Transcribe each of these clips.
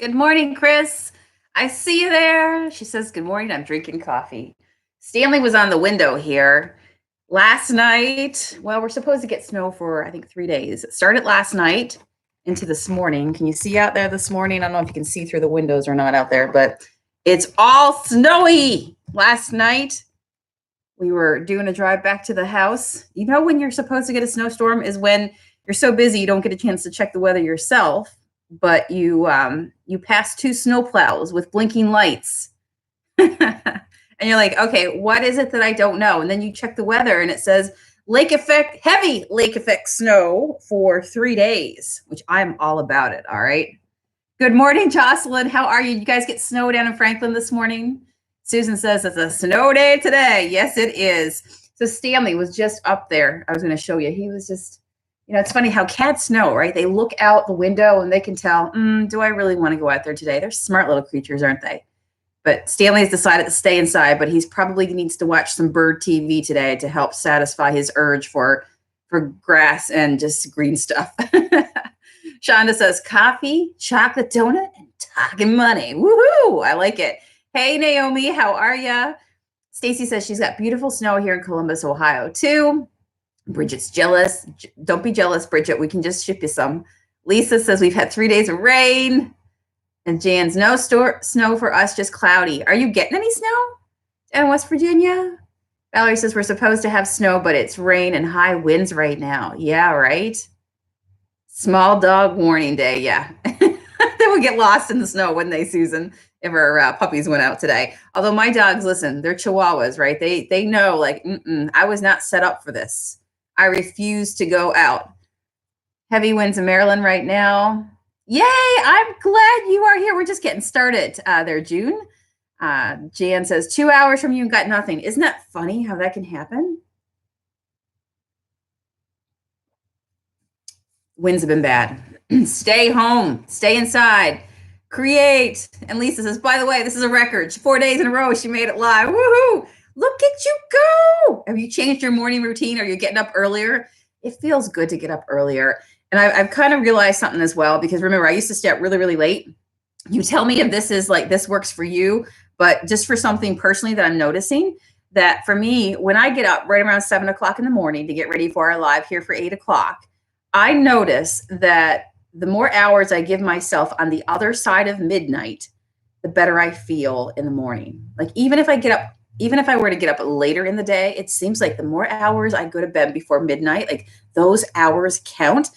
Good morning, Chris. I see you there. She says, good morning. I'm drinking coffee. Stanley was on the window here last night. Well, we're supposed to get snow for, I think, 3 days. It started last night into this morning. Can you see out there this morning? I don't know if you can see through the windows or not out there, but it's all snowy. Last night, we were doing a drive back to the house. You know, when you're supposed to get a snowstorm is when you're so busy you don't get a chance to check the weather yourself, but you pass two snowplows with blinking lights. And you're like, okay, what is it that I don't know? And then you check the weather and it says heavy lake effect snow for 3 days, which I'm all about it. All right. Good morning, Jocelyn. How are you? You guys get snow down in Franklin this morning? Susan says it's a snow day today. Yes, it is. So Stanley was just up there. I was going to show you. He was just, it's funny how cats know, right? They look out the window and they can tell, do I really want to go out there today? They're smart little creatures, aren't they? But Stanley's decided to stay inside, but he's probably needs to watch some bird TV today to help satisfy his urge for grass and just green stuff. Shonda says, coffee, chocolate donut, and talking money. Woohoo! I like it. Hey, Naomi, how are ya? Stacy says she's got beautiful snow here in Columbus, Ohio, too. Bridget's jealous. Don't be jealous, Bridget. We can just ship you some. Lisa says we've had 3 days of rain. And Jan's no snow for us, just cloudy. Are you getting any snow in West Virginia? Valerie says we're supposed to have snow, but it's rain and high winds right now. Yeah, right? Small dog warning day, yeah. They would get lost in the snow, wouldn't they, Susan, if our puppies went out today? Although my dogs, listen, they're Chihuahuas, right? They know, like, I was not set up for this. I refuse to go out. Heavy winds in Maryland right now. Yay, I'm glad you are here. We're just getting started there, June. Jan says, 2 hours from you and got nothing. Isn't that funny how that can happen? Winds have been bad. Stay home. Stay inside. Create. And Lisa says, by the way, this is a record. 4 days in a row, she made it live. Woohoo! Look at you go. Have you changed your morning routine? Are you getting up earlier? It feels good to get up earlier. And I've kind of realized something as well, because remember, I used to stay up really, really late. You tell me if this works for you, but just for something personally that I'm noticing, that for me, when I get up right around 7 o'clock in the morning to get ready for our live here for 8 o'clock, I notice that the more hours I give myself on the other side of midnight, the better I feel in the morning. Like even if I were to get up later in the day, it seems like the more hours I go to bed before midnight, like those hours count.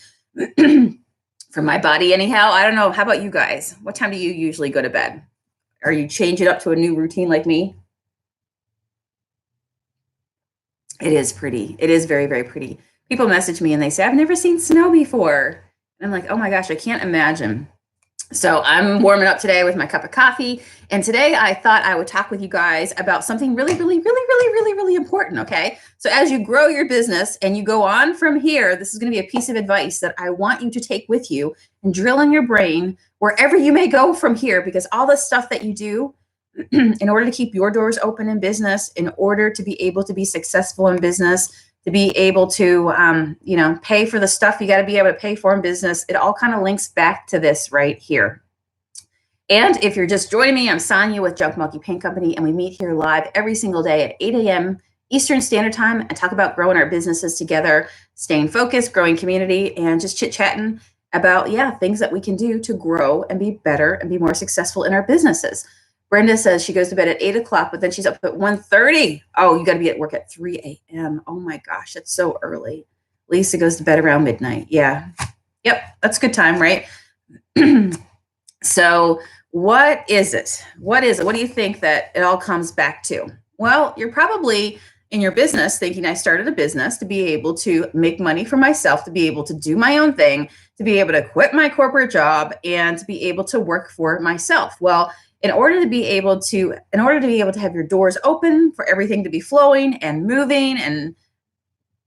For my body anyhow. I don't know. How about you guys? What time do you usually go to bed? Or you change it up to a new routine like me? It is pretty. It is very, very pretty. People message me and they say, I've never seen snow before. And I'm like, oh my gosh, I can't imagine. So I'm warming up today with my cup of coffee. And today I thought I would talk with you guys about something really, really, really, really, really, really important. Okay. So as you grow your business and you go on from here, this is going to be a piece of advice that I want you to take with you and drill in your brain wherever you may go from here, because all the stuff that you do in order to keep your doors open in business, in order to be able to be successful in business, to be able to, pay for the stuff you got to be able to pay for in business. It all kind of links back to this right here. And if you're just joining me, I'm Sonia with Junk Monkey Paint Company, and we meet here live every single day at 8 a.m. Eastern Standard Time and talk about growing our businesses together, staying focused, growing community, and just chit-chatting about, things that we can do to grow and be better and be more successful in our businesses. Brenda says she goes to bed at 8 o'clock, but then she's up at 1:30. Oh, you got to be at work at 3 a.m. Oh my gosh, that's so early. Lisa goes to bed around midnight. Yeah. Yep. That's a good time, right? So what is it? What do you think that it all comes back to? Well, you're probably in your business thinking I started a business to be able to make money for myself, to be able to do my own thing, to be able to quit my corporate job, and to be able to work for myself. Well, in order to be able to have your doors open for everything to be flowing and moving and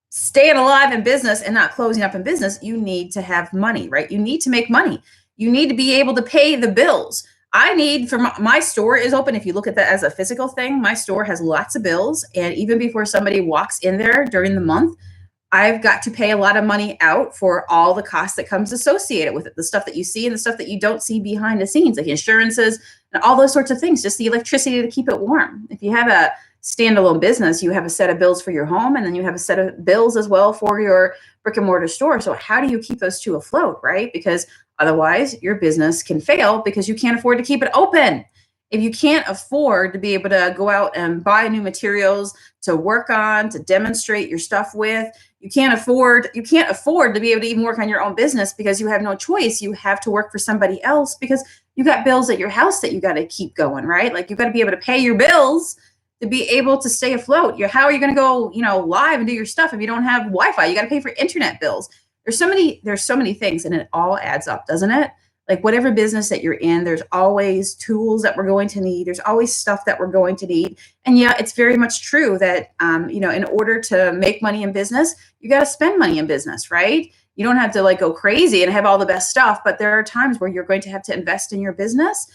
staying alive in business and not closing up in business, you need to have money, right? You need to make money. You need to be able to pay the bills. I need for my store is open. If you look at that as a physical thing, my store has lots of bills. And even before somebody walks in there during the month, I've got to pay a lot of money out for all the costs that comes associated with it, the stuff that you see and the stuff that you don't see behind the scenes, like insurances and all those sorts of things, just the electricity to keep it warm. If you have a standalone business, you have a set of bills for your home, and then you have a set of bills as well for your brick and mortar store. So how do you keep those two afloat, right? Because otherwise your business can fail because you can't afford to keep it open. If you can't afford to be able to go out and buy new materials to work on, to demonstrate your stuff with, you can't afford to be able to even work on your own business because you have no choice. You have to work for somebody else because you got bills at your house that you got to keep going, right? Like, you've got to be able to pay your bills to be able to stay afloat. How are you going to go, live and do your stuff if you don't have Wi-Fi? You got to pay for internet bills. There's so many things, and it all adds up, doesn't it? Like, whatever business that you're in, there's always tools that we're going to need. There's always stuff that we're going to need. And yeah, it's very much true that, in order to make money in business, you got to spend money in business, right? You don't have to go crazy and have all the best stuff, but there are times where you're going to have to invest in your business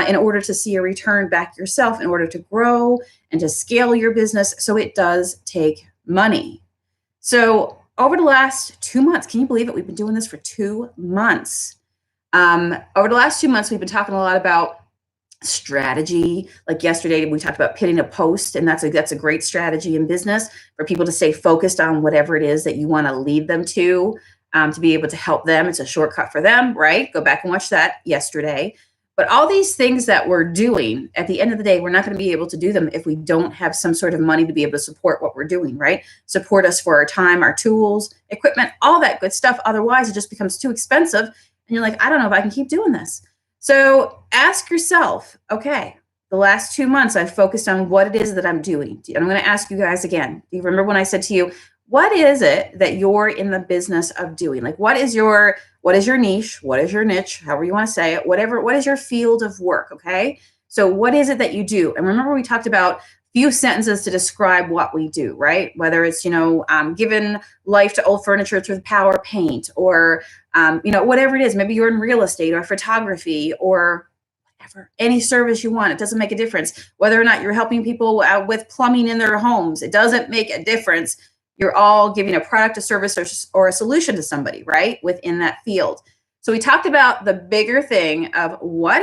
in order to see a return back yourself, in order to grow and to scale your business. So it does take money. So over the last 2 months, can you believe it? We've been doing this for 2 months. Over the last 2 months, we've been talking a lot about strategy. Like yesterday, we talked about pinning a post, and that's a great strategy in business for people to stay focused on whatever it is that you want to lead them to be able to help them. It's a shortcut for them, right? Go back and watch that yesterday. But all these things that we're doing, at the end of the day, we're not going to be able to do them if we don't have some sort of money to be able to support what we're doing, right? Support us for our time, our tools, equipment, all that good stuff. Otherwise, it just becomes too expensive. And you're like, I don't know if I can keep doing this. So ask yourself, okay, the last 2 months, I've focused on what it is that I'm doing. And I'm going to ask you guys again. Do you remember when I said to you, what is it that you're in the business of doing? Like, what is your niche? What is your niche? However you want to say it, whatever, what is your field of work? Okay. So what is it that you do? And remember, we talked about few sentences to describe what we do, right? Whether it's, giving life to old furniture through the power of paint, or, whatever it is. Maybe you're in real estate or photography or whatever, any service you want. It doesn't make a difference. Whether or not you're helping people with plumbing in their homes, it doesn't make a difference. You're all giving a product, a service, or a solution to somebody, right? Within that field. So we talked about the bigger thing of what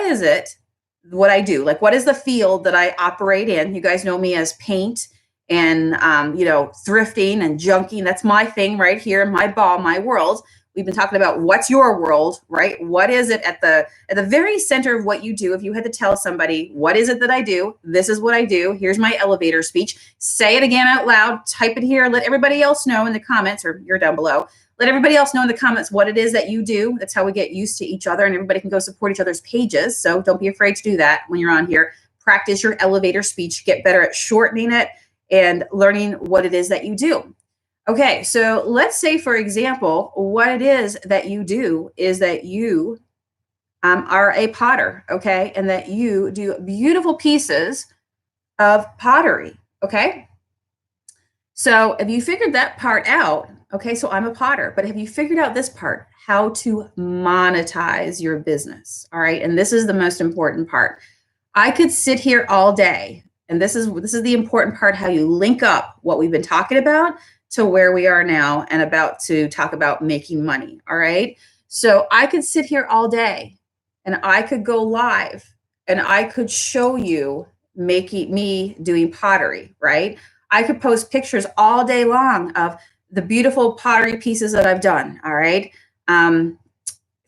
I do, like what is the field that I operate in. You guys know me as paint and, thrifting and junking. That's my thing right here, my ball, my world. We've been talking about what's your world, right? What is it at the very center of what you do? If you had to tell somebody, what is it that I do? This is what I do. Here's my elevator speech. Say it again out loud. Type it here. Let everybody else know in the comments, or you're down below. Let everybody else know in the comments what it is that you do. That's how we get used to each other, and everybody can go support each other's pages. So don't be afraid to do that when you're on here. Practice your elevator speech. Get better at shortening it and learning what it is that you do. Okay, so let's say, for example, what it is that you do is that you are a potter, okay, and that you do beautiful pieces of pottery, okay? So if you figured that part out, okay, so I'm a potter, but have you figured out this part, how to monetize your business, all right? And this is the most important part. I could sit here all day, and this is the important part, how you link up what we've been talking about to where we are now and about to talk about making money, all right? So I could sit here all day and I could go live and I could show you me doing pottery, right? I could post pictures all day long of the beautiful pottery pieces that I've done, all right?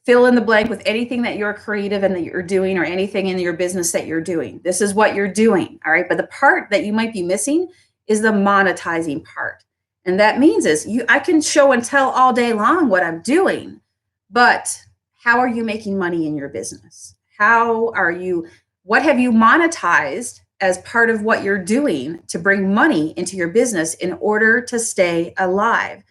Fill in the blank with anything that you're creative and that you're doing, or anything in your business that you're doing. This is what you're doing, all right? But the part that you might be missing is the monetizing part. And that means I can show and tell all day long what I'm doing, but how are you making money in your business? What have you monetized as part of what you're doing to bring money into your business in order to stay alive?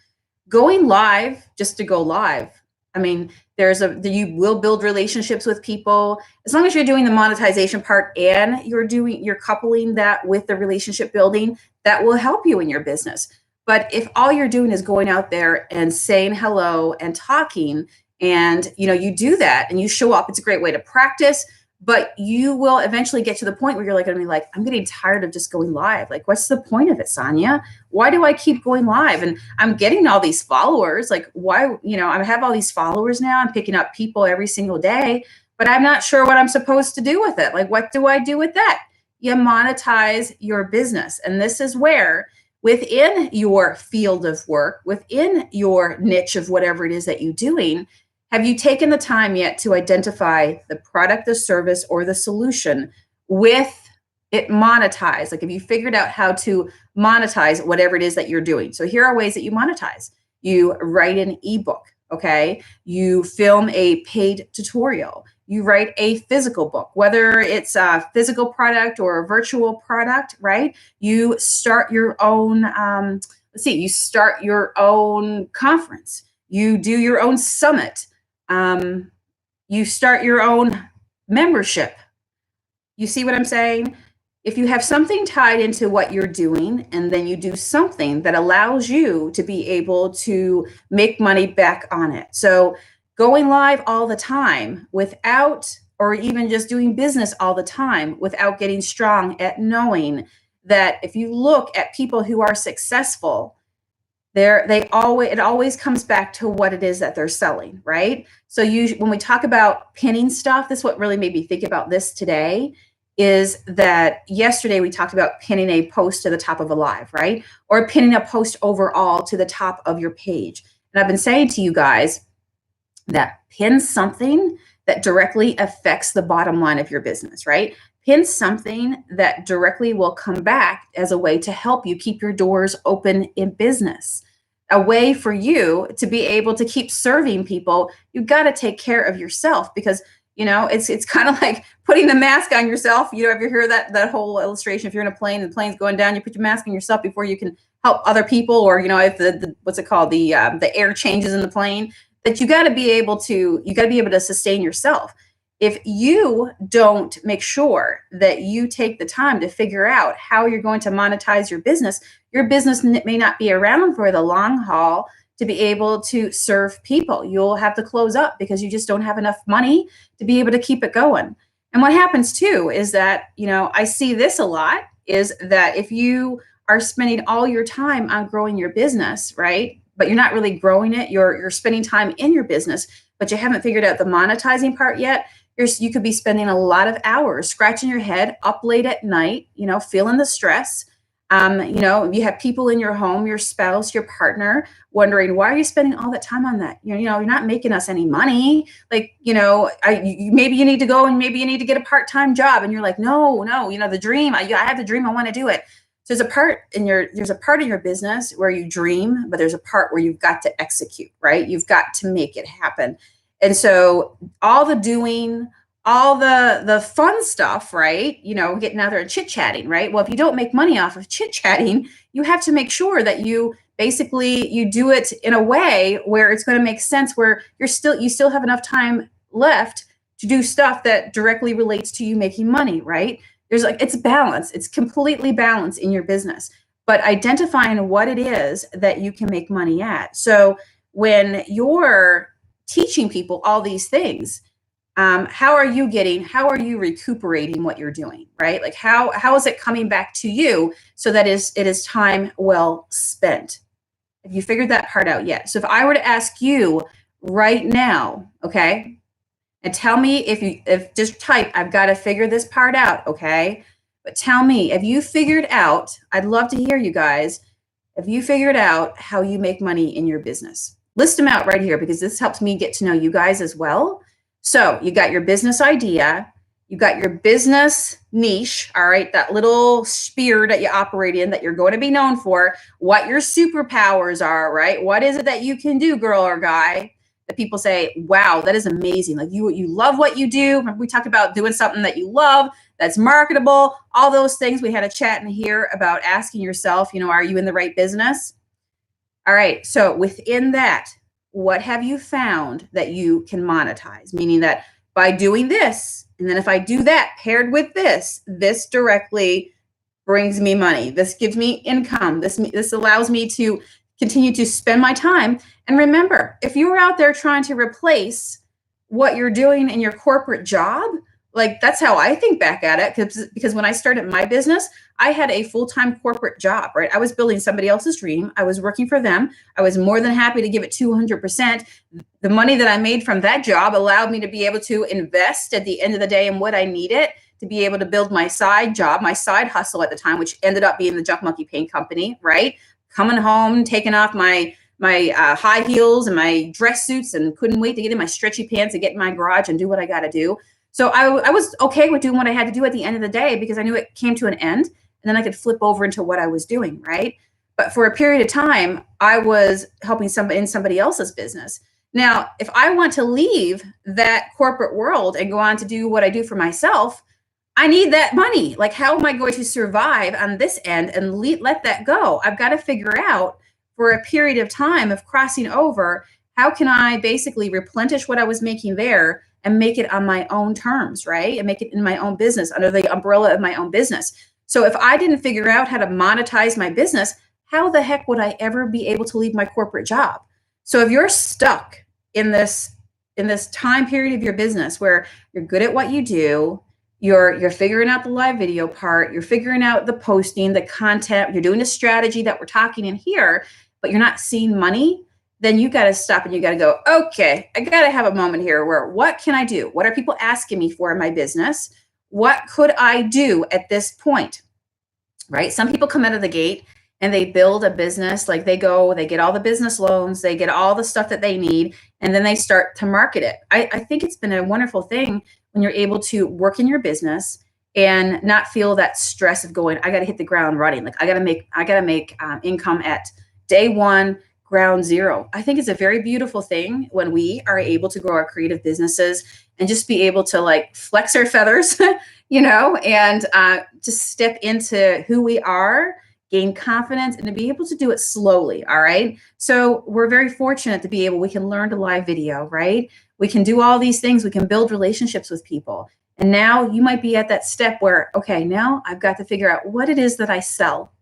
Going live just to go live. I mean, you will build relationships with people as long as you're doing the monetization part and you're coupling that with the relationship building. That will help you in your business. But if all you're doing is going out there and saying hello and talking, and you do that and you show up, it's a great way to practice. But you will eventually get to the point where you're like going to be like, I'm getting tired of just going live. Like, what's the point of it, Sonia? Why do I keep going live? And I'm getting all these followers. Like, why, I have all these followers now. I'm picking up people every single day, but I'm not sure what I'm supposed to do with it. Like, what do I do with that? You monetize your business. And this is where within your field of work, within your niche of whatever it is that you're doing, have you taken the time yet to identify the product, the service, or the solution with it monetized? Like, have you figured out how to monetize whatever it is that you're doing? So here are ways that you monetize. You write an ebook, okay? You film a paid tutorial. You write a physical book, whether it's a physical product or a virtual product, right? You start your own, you start your own conference. You do your own summit. You start your own membership. You see what I'm saying? If you have something tied into what you're doing, and then you do something that allows you to be able to make money back on it. So going live all the time without, or even just doing business all the time without getting strong at knowing that if you look at people who are successful, it always comes back to what it is that they're selling, right? So when we talk about pinning stuff, this is what really made me think about this today, is that yesterday we talked about pinning a post to the top of a live, right? Or pinning a post overall to the top of your page. And I've been saying to you guys that pin something that directly affects the bottom line of your business, right? Pin something that directly will come back as a way to help you keep your doors open in business. A way for you to be able to keep serving people. You've got to take care of yourself, because it's kind of like putting the mask on yourself. Ever hear that whole illustration? If you're in a plane and the plane's going down, you put your mask on yourself before you can help other people, or if the what's it called, the air changes in the plane. That you got to be able to sustain yourself. If you don't make sure that you take the time to figure out how you're going to monetize your business may not be around for the long haul to be able to serve people. You'll have to close up because you just don't have enough money to be able to keep it going. And what happens too is that, I see this a lot, is that if you are spending all your time on growing your business, right? But you're not really growing it, you're spending time in your business, but you haven't figured out the monetizing part yet. You could be spending a lot of hours scratching your head up late at night, feeling the stress. You have people in your home, your spouse, your partner, wondering, why are you spending all that time on that? You're not making us any money. Like, maybe you need to go and maybe you need to get a part-time job. And you're like, no, the dream, I have the dream, I want to do it. So there's a part in your business where you dream, but there's a part where you've got to execute, right? You've got to make it happen. And so all the doing, all the fun stuff, right? Getting out there and chit-chatting, right? Well, if you don't make money off of chit-chatting, you have to make sure that you do it in a way where it's going to make sense, where you still have enough time left to do stuff that directly relates to you making money, right? It's balance. It's completely balanced in your business, but identifying what it is that you can make money at. So when you're teaching people all these things, how are you recuperating what you're doing, right? Like how is it coming back to you so that it is time well spent? Have you figured that part out yet? So if I were to ask you right now, okay, and tell me if just type, I've got to figure this part out, okay? But tell me, have you figured out, I'd love to hear you guys, have you figured out how you make money in your business? List them out right here, because this helps me get to know you guys as well. So you got your business idea, you got your business niche, all right, that little sphere that you operate in that you're going to be known for, what your superpowers are, right? What is it that you can do, girl or guy, that people say, wow, that is amazing. Like you love what you do. Remember we talked about doing something that you love, that's marketable, all those things. We had a chat in here about asking yourself, are you in the right business? All right, so within that, what have you found that you can monetize? Meaning that by doing this, and then if I do that paired with this directly brings me money. This gives me income. This allows me to continue to spend my time. And remember, if you're out there trying to replace what you're doing in your corporate job Like, that's how I think back at it. Because when I started my business, I had a full-time corporate job, right? I was building somebody else's dream. I was working for them. I was more than happy to give it 200%. The money that I made from that job allowed me to be able to invest at the end of the day in what I needed to be able to build my side job, my side hustle at the time, which ended up being the Junk Monkey Paint Company, right? Coming home, taking off my high heels and my dress suits, and couldn't wait to get in my stretchy pants and get in my garage and do what I got to do. So I was okay with doing what I had to do at the end of the day because I knew it came to an end, and then I could flip over into what I was doing, right? But for a period of time, I was helping somebody in somebody else's business. Now, if I want to leave that corporate world and go on to do what I do for myself, I need that money. Like, how am I going to survive on this end and let that go? I've got to figure out for a period of time of crossing over, how can I basically replenish what I was making there and make it on my own terms, right? And make it in my own business under the umbrella of my own business. So if I didn't figure out how to monetize my business, how the heck would I ever be able to leave my corporate job? So if you're stuck in this time period of your business where you're good at what you do, you're figuring out the live video part, you're figuring out the posting, the content, you're doing a strategy that we're talking in here, but you're not seeing money, then you got to stop and you got to go, okay, I got to have a moment here where what can I do? What are people asking me for in my business? What could I do at this point? Right? Some people come out of the gate and they build a business, like they get all the business loans, they get all the stuff that they need, and then they start to market it. I think it's been a wonderful thing when you're able to work in your business and not feel that stress of going, I got to hit the ground running. Like I got to make income at day one, ground zero. I think it's a very beautiful thing when we are able to grow our creative businesses and just be able to like flex our feathers, and just step into who we are, gain confidence, and to be able to do it slowly. All right. So we're very fortunate to be able, we can learn to live video, right? We can do all these things. We can build relationships with people. And now you might be at that step where, okay, now I've got to figure out what it is that I sell.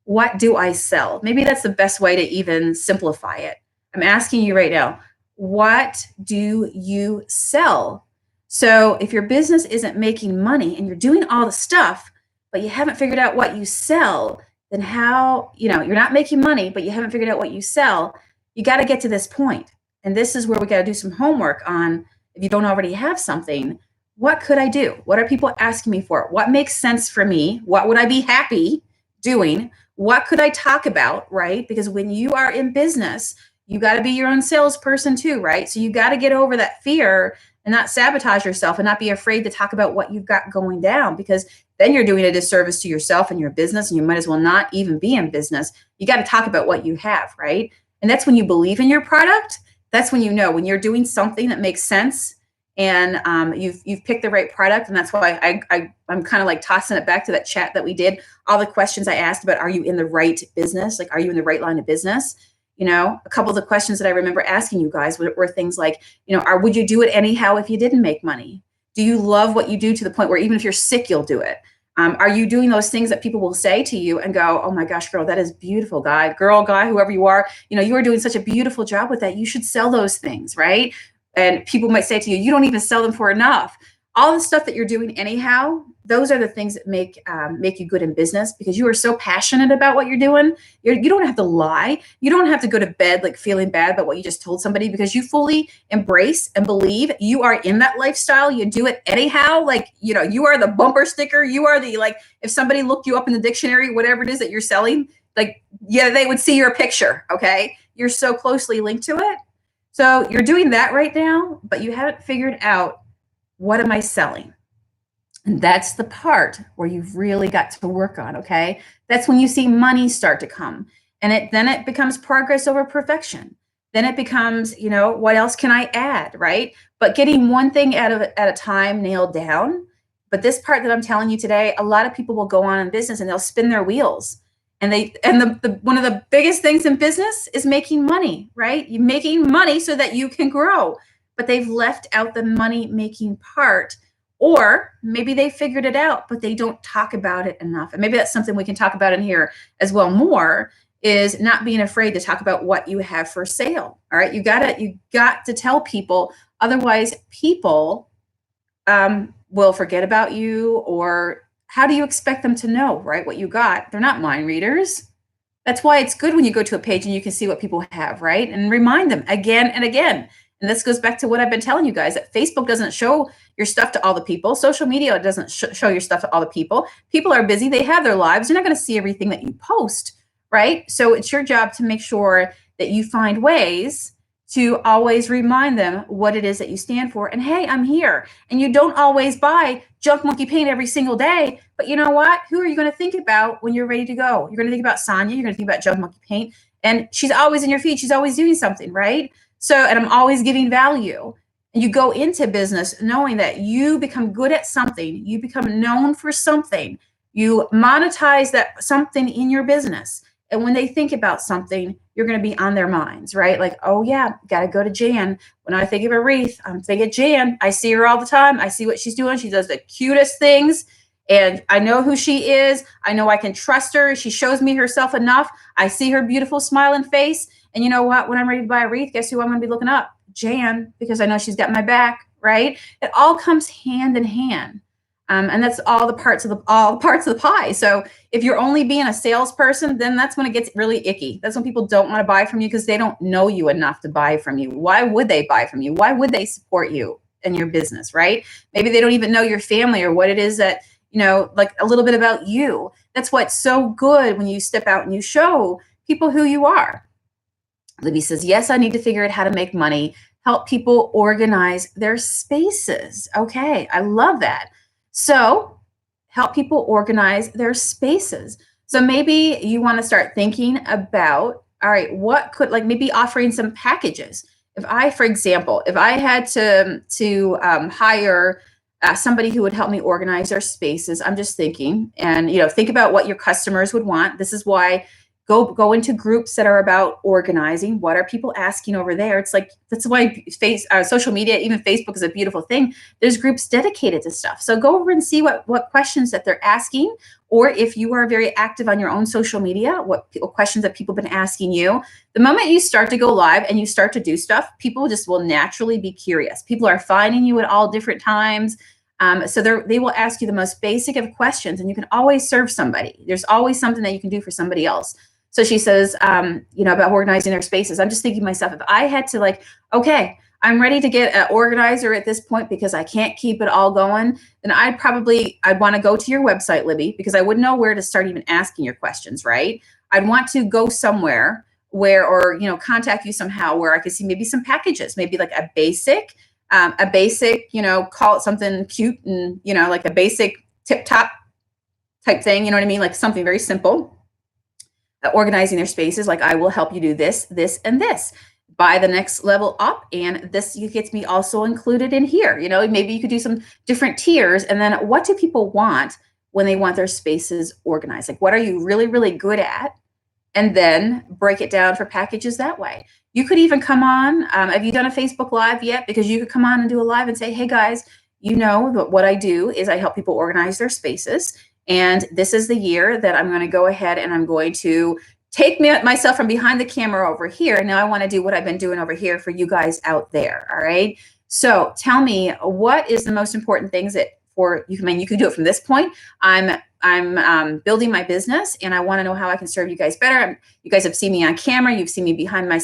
What do I sell? Maybe that's the best way to even simplify it. I'm asking you right now, what do you sell? So if your business isn't making money and you're doing all the stuff, but you haven't figured out what you sell, then how, you're not making money, but you haven't figured out what you sell, you got to get to this point. And this is where we got to do some homework on, if you don't already have something, what could I do? What are people asking me for? What makes sense for me? What would I be happy doing? What could I talk about, right? Because when you are in business, you got to be your own salesperson too, right? So you got to get over that fear and not sabotage yourself and not be afraid to talk about what you've got going down, because then you're doing a disservice to yourself and your business, and you might as well not even be in business. You got to talk about what you have, right? And that's when you believe in your product. That's when when you're doing something that makes sense, and you've picked the right product. And that's why I'm kind of like tossing it back to that chat that we did. All the questions I asked about, are you in the right business? Like, are you in the right line of business? A couple of the questions that I remember asking you guys were things like, would you do it anyhow if you didn't make money? Do you love what you do to the point where even if you're sick, you'll do it? Are you doing those things that people will say to you and go, oh my gosh, girl, that is beautiful, guy, whoever you are, you are doing such a beautiful job with that. You should sell those things, right? And people might say to you, you don't even sell them for enough. All the stuff that you're doing anyhow, those are the things that make you good in business, because you are so passionate about what you're doing. You don't have to lie. You don't have to go to bed like feeling bad about what you just told somebody, because you fully embrace and believe you are in that lifestyle. You do it anyhow. Like, you are the bumper sticker. You are the, like, if somebody looked you up in the dictionary, whatever it is that you're selling, like, yeah, they would see your picture. Okay. You're so closely linked to it. So you're doing that right now, but you haven't figured out, what am I selling? And that's the part where you've really got to work on, okay? That's when you see money start to come. And then it becomes progress over perfection. Then it becomes, what else can I add, right? But getting one thing at a time nailed down. But this part that I'm telling you today, a lot of people will go on in business and they'll spin their wheels. And the one of the biggest things in business is making money, right? You're making money so that you can grow. But they've left out the money making part, or maybe they figured it out, but they don't talk about it enough. And maybe that's something we can talk about in here as well more, is not being afraid to talk about what you have for sale. All right. You got to tell people. Otherwise, people will forget about you, or how do you expect them to know, right, what you got? They're not mind readers. That's why it's good when you go to a page and you can see what people have, right? And remind them again and again. And this goes back to what I've been telling you guys, that Facebook doesn't show your stuff to all the people. Social media doesn't show your stuff to all the people. People are busy. They have their lives. You're not going to see everything that you post, right? So it's your job to make sure that you find ways to always remind them what it is that you stand for. And hey, I'm here. And you don't always buy junk monkey paint every single day. But you know what? Who are you going to think about when you're ready to go? You're going to think about Sonia. You're going to think about junk monkey paint. And she's always in your feed. She's always doing something, right? So, and I'm always giving value. And you go into business knowing that you become good at something. You become known for something. You monetize that something in your business. And when they think about something, you're going to be on their minds, right? Like, oh yeah, got to go to Jan. When I think of a wreath, I'm thinking Jan. I see her all the time. I see what she's doing. She does the cutest things. And I know who she is. I know I can trust her. She shows me herself enough. I see her beautiful smiling face. And you know what? When I'm ready to buy a wreath, guess who I'm going to be looking up? Jan, because I know she's got my back, right? It all comes hand in hand. And that's all the parts of the pie. So if you're only being a salesperson, then that's when it gets really icky. That's when people don't want to buy from you because they don't know you enough to buy from you. Why would they buy from you? Why would they support you in your business, right? Maybe they don't even know your family or what it is that, you know, like a little bit about you. That's what's so good when you step out and you show people who you are. Libby says, yes, I need to figure out how to make money, help people organize their spaces. Okay, I love that. So help people organize their spaces. So maybe you want to start thinking about, all right, what could, like maybe offering some packages. If I, for example, if I had to hire somebody who would help me organize their spaces, I'm just thinking, and you know, think about what your customers would want. This is why go into groups that are about organizing. What are people asking over there? It's like, that's why social media, even Facebook is a beautiful thing. There's groups dedicated to stuff. So go over and see what questions that they're asking, or if you are very active on your own social media, what questions that people have been asking you. The moment you start to go live and you start to do stuff, people just will naturally be curious. People are finding you at all different times. So they will ask you the most basic of questions, and you can always serve somebody. There's always something that you can do for somebody else. So she says, you know, about organizing their spaces. I'm just thinking to myself, if I had to like, okay, I'm ready to get an organizer at this point because I can't keep it all going, then I'd want to go to your website, Libby, because I wouldn't know where to start even asking your questions, right? I'd want to go somewhere where, or, you know, contact you somehow where I could see maybe some packages, maybe like a basic, you know, call it something cute and, you know, like a basic tip top type thing, you know what I mean? Like something very simple. Organizing their spaces, like I will help you do this, this, and this. By the next level up, and this gets me also included in here. You know, maybe you could do some different tiers, and then what do people want when they want their spaces organized? Like, what are you really, really good at? And then break it down for packages that way. You could even come on. Have you done a Facebook Live yet? Because you could come on and do a live and say, hey guys, you know that what I do is I help people organize their spaces. And this is the year that I'm going to go ahead and I'm going to take myself from behind the camera over here. Now I want to do what I've been doing over here for you guys out there. All right. So tell me, what is the most important things that for you? I mean, you can do it from this point. I'm building my business, and I want to know how I can serve you guys better. You guys have seen me on camera. You've seen me behind the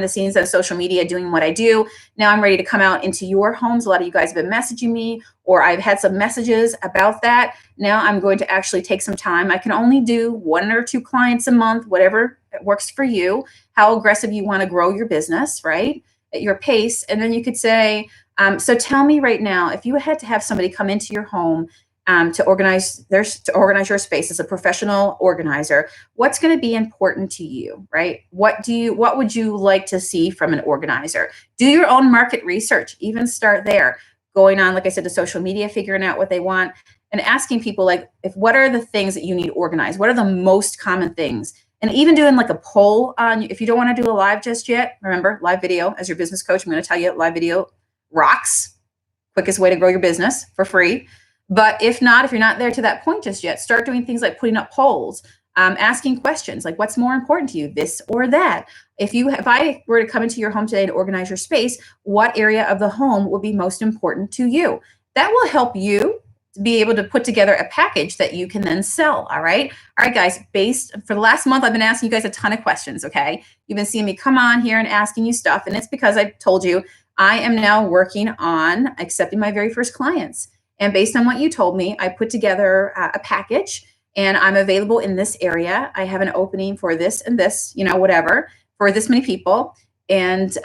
scenes on social media doing what I do. Now I'm ready to come out into your homes. A lot of you guys have been messaging me, or I've had some messages about that. Now I'm going to actually take some time. I can only do 1 or 2 clients a month, whatever works for you, how aggressive you want to grow your business, right? At your pace. And then you could say, so tell me right now, if you had to have somebody come into your home to organize your space as a professional organizer, what's going to be important to you, right? What would you like to see from an organizer? Do your own market research, even start there, going on, like I said, to social media, figuring out what they want, and asking people like, what are the things that you need organized? What are the most common things? And even doing like a poll on, if you don't want to do a live just yet, remember, live video as your business coach, I'm going to tell you live video rocks, quickest way to grow your business for free. But if you're not there to that point just yet, start doing things like putting up polls, asking questions like, what's more important to you, this or that? If I were to come into your home today to organize your space, what area of the home would be most important to you? That will help you to be able to put together a package that you can then sell. All right. All right, guys, for the last month, I've been asking you guys a ton of questions. Okay. You've been seeing me come on here and asking you stuff. And it's because I told you I am now working on accepting my very first clients. And based on what you told me, I put together a package, and I'm available in this area. I have an opening for this and this, whatever, for this many people. And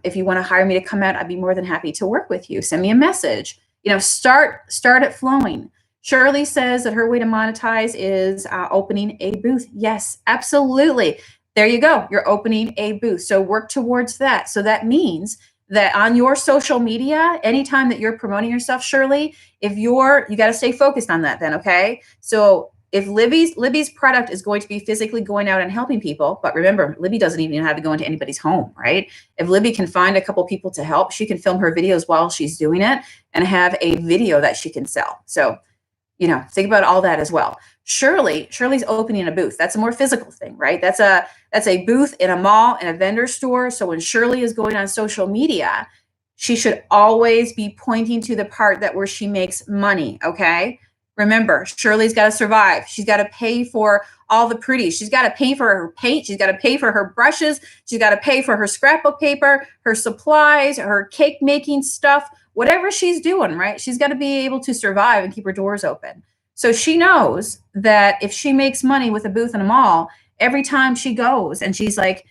if you want to hire me to come out, I'd be more than happy to work with you. Send me a message. Start it flowing. Shirley says that her way to monetize is opening a booth. Yes, absolutely. There you go. You're opening a booth. So work towards that. So that means that on your social media, anytime that you're promoting yourself, Shirley, you got to stay focused on that then, okay? So if Libby's product is going to be physically going out and helping people, but remember, Libby doesn't even have to go into anybody's home, right? If Libby can find a couple people to help, she can film her videos while she's doing it and have a video that she can sell. So, think about all that as well. Shirley's opening a booth. That's a more physical thing, right? That's a booth in a mall, in a vendor store. So when Shirley is going on social media, she should always be pointing to the part where she makes money, okay? Remember, Shirley's got to survive. She's got to pay for all the pretties. She's got to pay for her paint. She's got to pay for her brushes. She's got to pay for her scrapbook paper, her supplies, her cake making stuff, whatever she's doing, right? She's got to be able to survive and keep her doors open. So she knows that if she makes money with a booth in a mall, every time she goes and she's like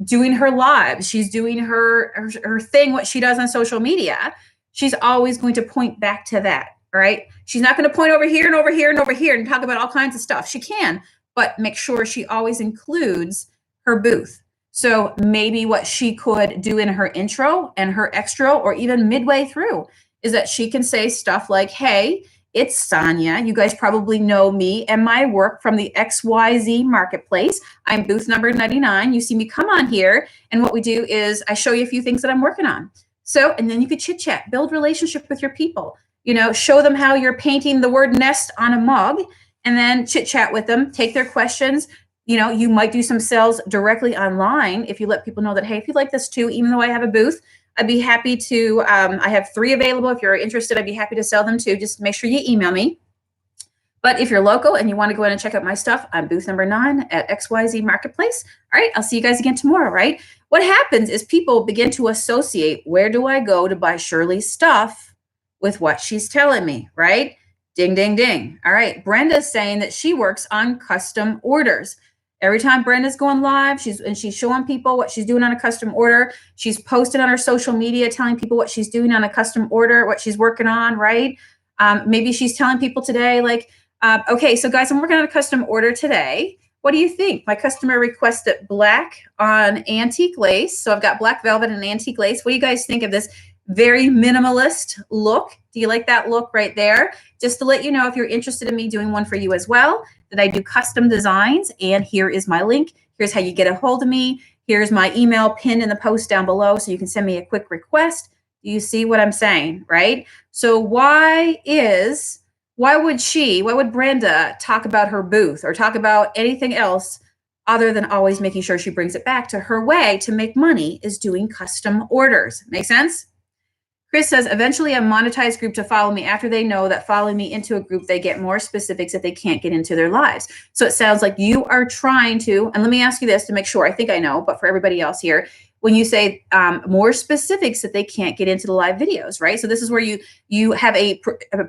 doing her lives, she's doing her thing, what she does on social media, she's always going to point back to that. Right? She's not going to point over here and over here and over here and talk about all kinds of stuff. She can, but make sure she always includes her booth. So maybe what she could do in her intro and her extra, or even midway through, is that she can say stuff like, hey, it's Sonia. You guys probably know me and my work from the XYZ marketplace. I'm booth number 99. You see me come on here. And what we do is I show you a few things that I'm working on. So, and then you could chit chat, build relationship with your people. Show them how you're painting the word nest on a mug, and then chit chat with them, take their questions. You might do some sales directly online if you let people know that, hey, if you like this too, even though I have a booth, I'd be happy to, I have 3 available. If you're interested, I'd be happy to sell them too. Just make sure you email me. But if you're local and you want to go in and check out my stuff, I'm booth number 9 at XYZ Marketplace. All right, I'll see you guys again tomorrow, right? What happens is people begin to associate, where do I go to buy Shirley's stuff, with what she's telling me, right? Ding, ding, ding. All right. Brenda's saying that she works on custom orders. Every time Brenda's going live, she's showing people what she's doing on a custom order. She's posted on her social media, telling people what she's doing on a custom order, what she's working on, right? Maybe she's telling people today, like, okay, so guys, I'm working on a custom order today. What do you think? My customer requested black on antique lace. So I've got black velvet and antique lace. What do you guys think of this very minimalist look? Do you like that look right there? Just to let you know, if you're interested in me doing one for you as well, that I do custom designs. And here is my link. Here's how you get a hold of me. Here's my email pinned in the post down below, so you can send me a quick request. Do you see what I'm saying, right? So why would Brenda talk about her booth or talk about anything else other than always making sure she brings it back to her way to make money is doing custom orders? Make sense? Chris says, eventually a monetized group to follow me. After they know that following me into a group, they get more specifics that they can't get into their lives. So it sounds like you are trying to, and let me ask you this to make sure, I think I know, but for everybody else here, when you say more specifics that they can't get into the live videos, right? So this is where you have a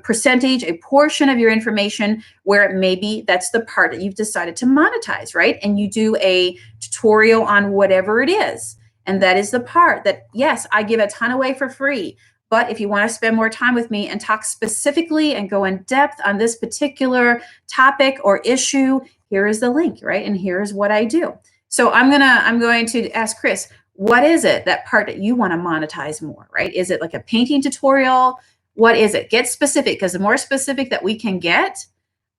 percentage, a portion of your information where it maybe that's the part that you've decided to monetize, right? And you do a tutorial on whatever it is. And that is the part that, yes, I give a ton away for free. But if you want to spend more time with me and talk specifically and go in depth on this particular topic or issue, here is the link, right? And here's what I do. So I'm going to ask Chris, what is it, that part that you want to monetize more, right? Is it like a painting tutorial? What is it? Get specific, because the more specific that we can get,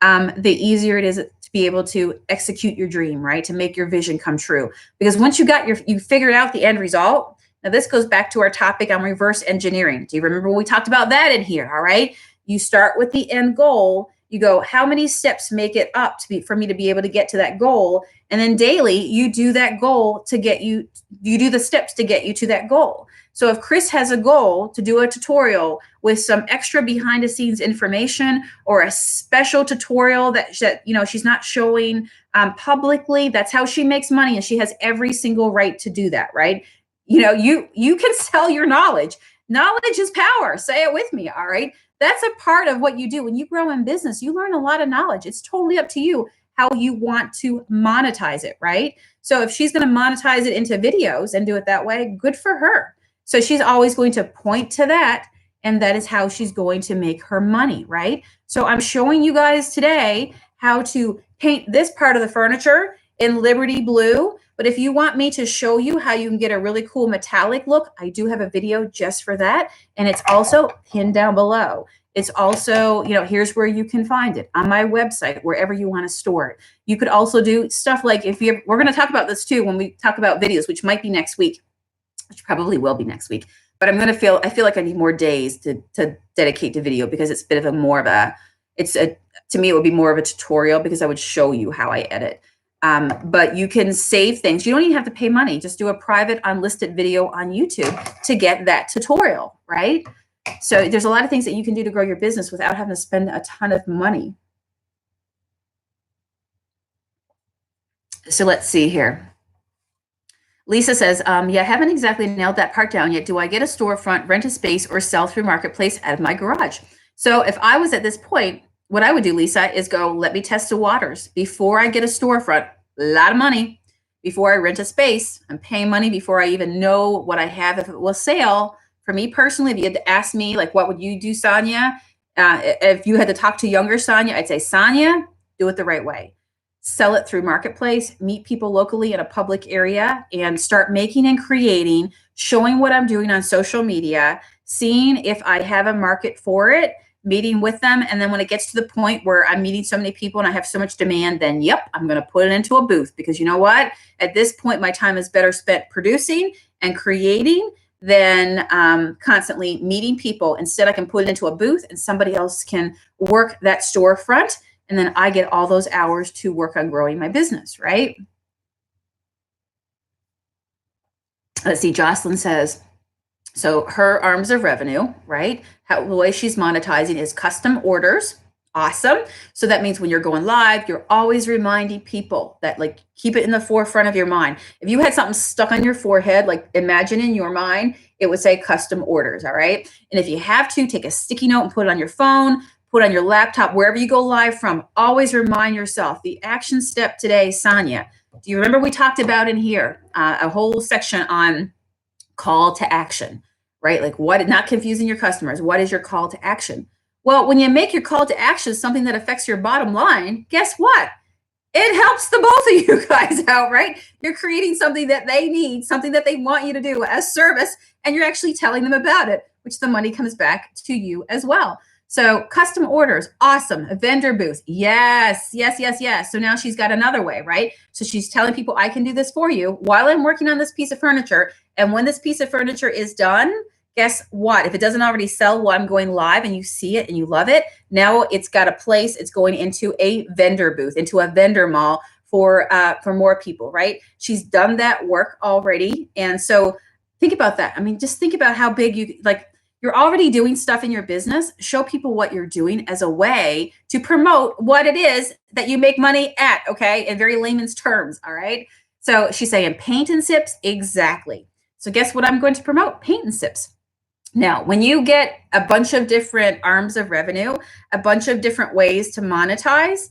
the easier it is to be able to execute your dream, right? To make your vision come true. Because once you figured out the end result. Now this goes back to our topic on reverse engineering. Do you remember when we talked about that in here? All right. You start with the end goal. You go, how many steps make it up for me to be able to get to that goal? And then daily you do that goal to get you do the steps to get you to that goal. So if Chris has a goal to do a tutorial with some extra behind the scenes information or a special tutorial that she's not showing publicly, that's how she makes money, and she has every single right to do that, right? You can sell your knowledge. Knowledge is power. Say it with me. All right. That's a part of what you do. When you grow in business, you learn a lot of knowledge. It's totally up to you how you want to monetize it, right? So if she's going to monetize it into videos and do it that way, good for her. So she's always going to point to that, and that is how she's going to make her money, right? So I'm showing you guys today how to paint this part of the furniture in Liberty Blue. But if you want me to show you how you can get a really cool metallic look, I do have a video just for that. And it's also pinned down below. It's also, here's where you can find it on my website, wherever you want to store it. You could also do stuff like we're going to talk about this too when we talk about videos, which might be next week, which probably will be next week. But I feel like I need more days to dedicate to video, because it's a bit of to me, it would be more of a tutorial, because I would show you how I edit. But you can save things. You don't even have to pay money. Just do a private unlisted video on YouTube to get that tutorial, right? So there's a lot of things that you can do to grow your business without having to spend a ton of money. So let's see here. Lisa says, yeah, I haven't exactly nailed that part down yet. Do I get a storefront, rent a space, or sell through Marketplace out of my garage? So if I was at this point, what I would do, Lisa, is go, let me test the waters. Before I get a storefront, a lot of money. Before I rent a space, I'm paying money before I even know what I have, if it will sell. For me personally, if you had to ask me, like, what would you do, Sonia? If you had to talk to younger Sonia, I'd say, Sonia, do it the right way. Sell it through Marketplace, meet people locally in a public area, and start making and creating, showing what I'm doing on social media, seeing if I have a market for it, meeting with them. And then when it gets to the point where I'm meeting so many people and I have so much demand, then yep, I'm going to put it into a booth, because you know what? At this point, my time is better spent producing and creating than constantly meeting people. Instead, I can put it into a booth and somebody else can work that storefront. And then I get all those hours to work on growing my business, right? Let's see, Jocelyn says, so her arms of revenue, right? The way she's monetizing is custom orders. Awesome. So that means when you're going live, you're always reminding people that, like, keep it in the forefront of your mind. If you had something stuck on your forehead, like, imagine in your mind, it would say custom orders. All right. And if you have to, take a sticky note and put it on your phone, put it on your laptop, wherever you go live from, always remind yourself the action step today. Sonia, do you remember we talked about in here a whole section on call to action, right? Like, what, not confusing your customers. What is your call to action? Well, when you make your call to action something that affects your bottom line, guess what? It helps the both of you guys out, right? You're creating something that they need, something that they want you to do as service, and you're actually telling them about it, which the money comes back to you as well. So custom orders, awesome. A vendor booth, yes, yes, yes, yes. So now she's got another way, right? So she's telling people, I can do this for you while I'm working on this piece of furniture. And when this piece of furniture is done, guess what? If it doesn't already sell while I'm going live and you see it and you love it, now it's got a place. It's going into a vendor booth, into a vendor mall for more people, right? She's done that work already. And so think about that. I mean, just think about how big you're already doing stuff in your business. Show people what you're doing as a way to promote what it is that you make money at, okay? In very layman's terms, all right? So she's saying paint and sips, exactly. So guess what I'm going to promote? Paint and sips. Now, when you get a bunch of different arms of revenue, a bunch of different ways to monetize,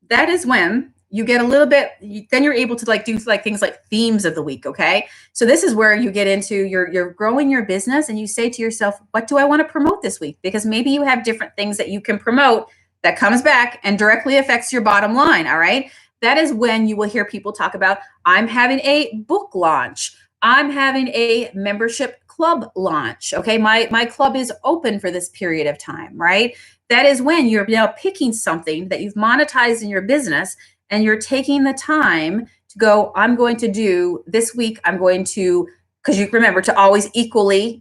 that is when you get a little bit, then you're able to do things like themes of the week, okay? So this is where you get into, you're growing your business and you say to yourself, what do I want to promote this week? Because maybe you have different things that you can promote that comes back and directly affects your bottom line, all right? That is when you will hear people talk about, I'm having a book launch. I'm having a membership club launch, okay? My club is open for this period of time, right? That is when you're now picking something that you've monetized in your business and you're taking the time to go, I'm going to do this week, I'm going to, because you remember to always equally,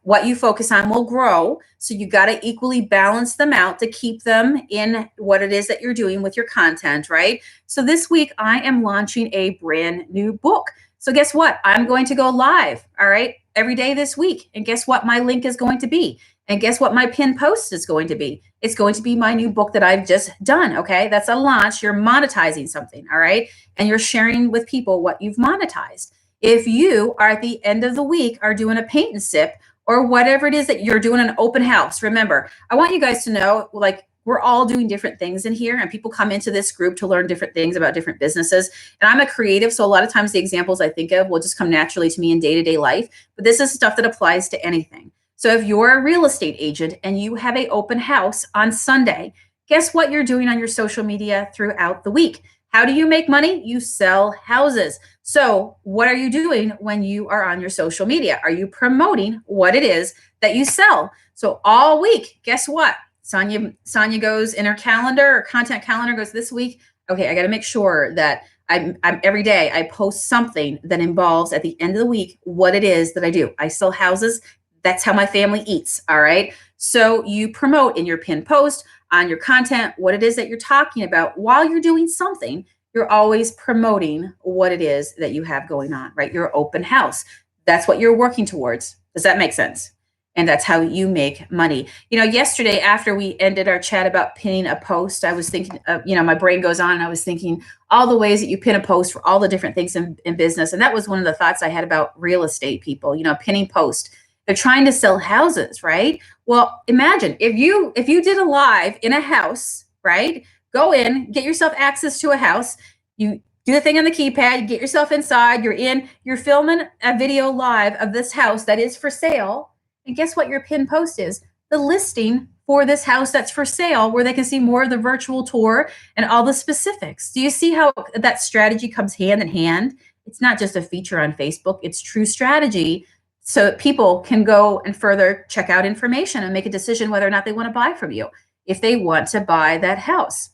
what you focus on will grow. So you got to equally balance them out to keep them in what it is that you're doing with your content, right? So this week I am launching a brand new book. So guess what? I'm going to go live, all right? every day this week. And guess what my link is going to be? And guess what my pin post is going to be? It's going to be my new book that I've just done. Okay. That's a launch. You're monetizing something. All right. And you're sharing with people what you've monetized. If you are at the end of the week are doing a paint and sip or whatever it is that you're doing an open house, remember, I want you guys to know, like, we're all doing different things in here, and people come into this group to learn different things about different businesses. And I'm a creative, so a lot of times the examples I think of will just come naturally to me in day-to-day life, but this is stuff that applies to anything. So if you're a real estate agent and you have an open house on Sunday, guess what you're doing on your social media throughout the week? How do you make money? You sell houses. So what are you doing when you are on your social media? Are you promoting what it is that you sell? So all week, guess what? Sonia goes in her calendar or content calendar goes this week. Okay, I got to make sure that I'm every day I post something that involves at the end of the week what it is that I do. I sell houses. That's how my family eats. All right. So you promote in your pinned post on your content what it is that you're talking about while you're doing something. You're always promoting what it is that you have going on, right? Your open house. That's what you're working towards. Does that make sense? And that's how you make money. You know, yesterday after we ended our chat about pinning a post, I was thinking, my brain goes on and I was thinking all the ways that you pin a post for all the different things in business. And that was one of the thoughts I had about real estate people, pinning post. They're trying to sell houses, right? Well, imagine if you did a live in a house, right? Go in, get yourself access to a house. You do the thing on the keypad, you get yourself inside, you're filming a video live of this house that is for sale. And guess what your pin post is? The listing for this house that's for sale, where they can see more of the virtual tour and all the specifics. Do you see how that strategy comes hand in hand? It's not just a feature on Facebook, it's true strategy so that people can go and further check out information and make a decision whether or not they want to buy from you, if they want to buy that house.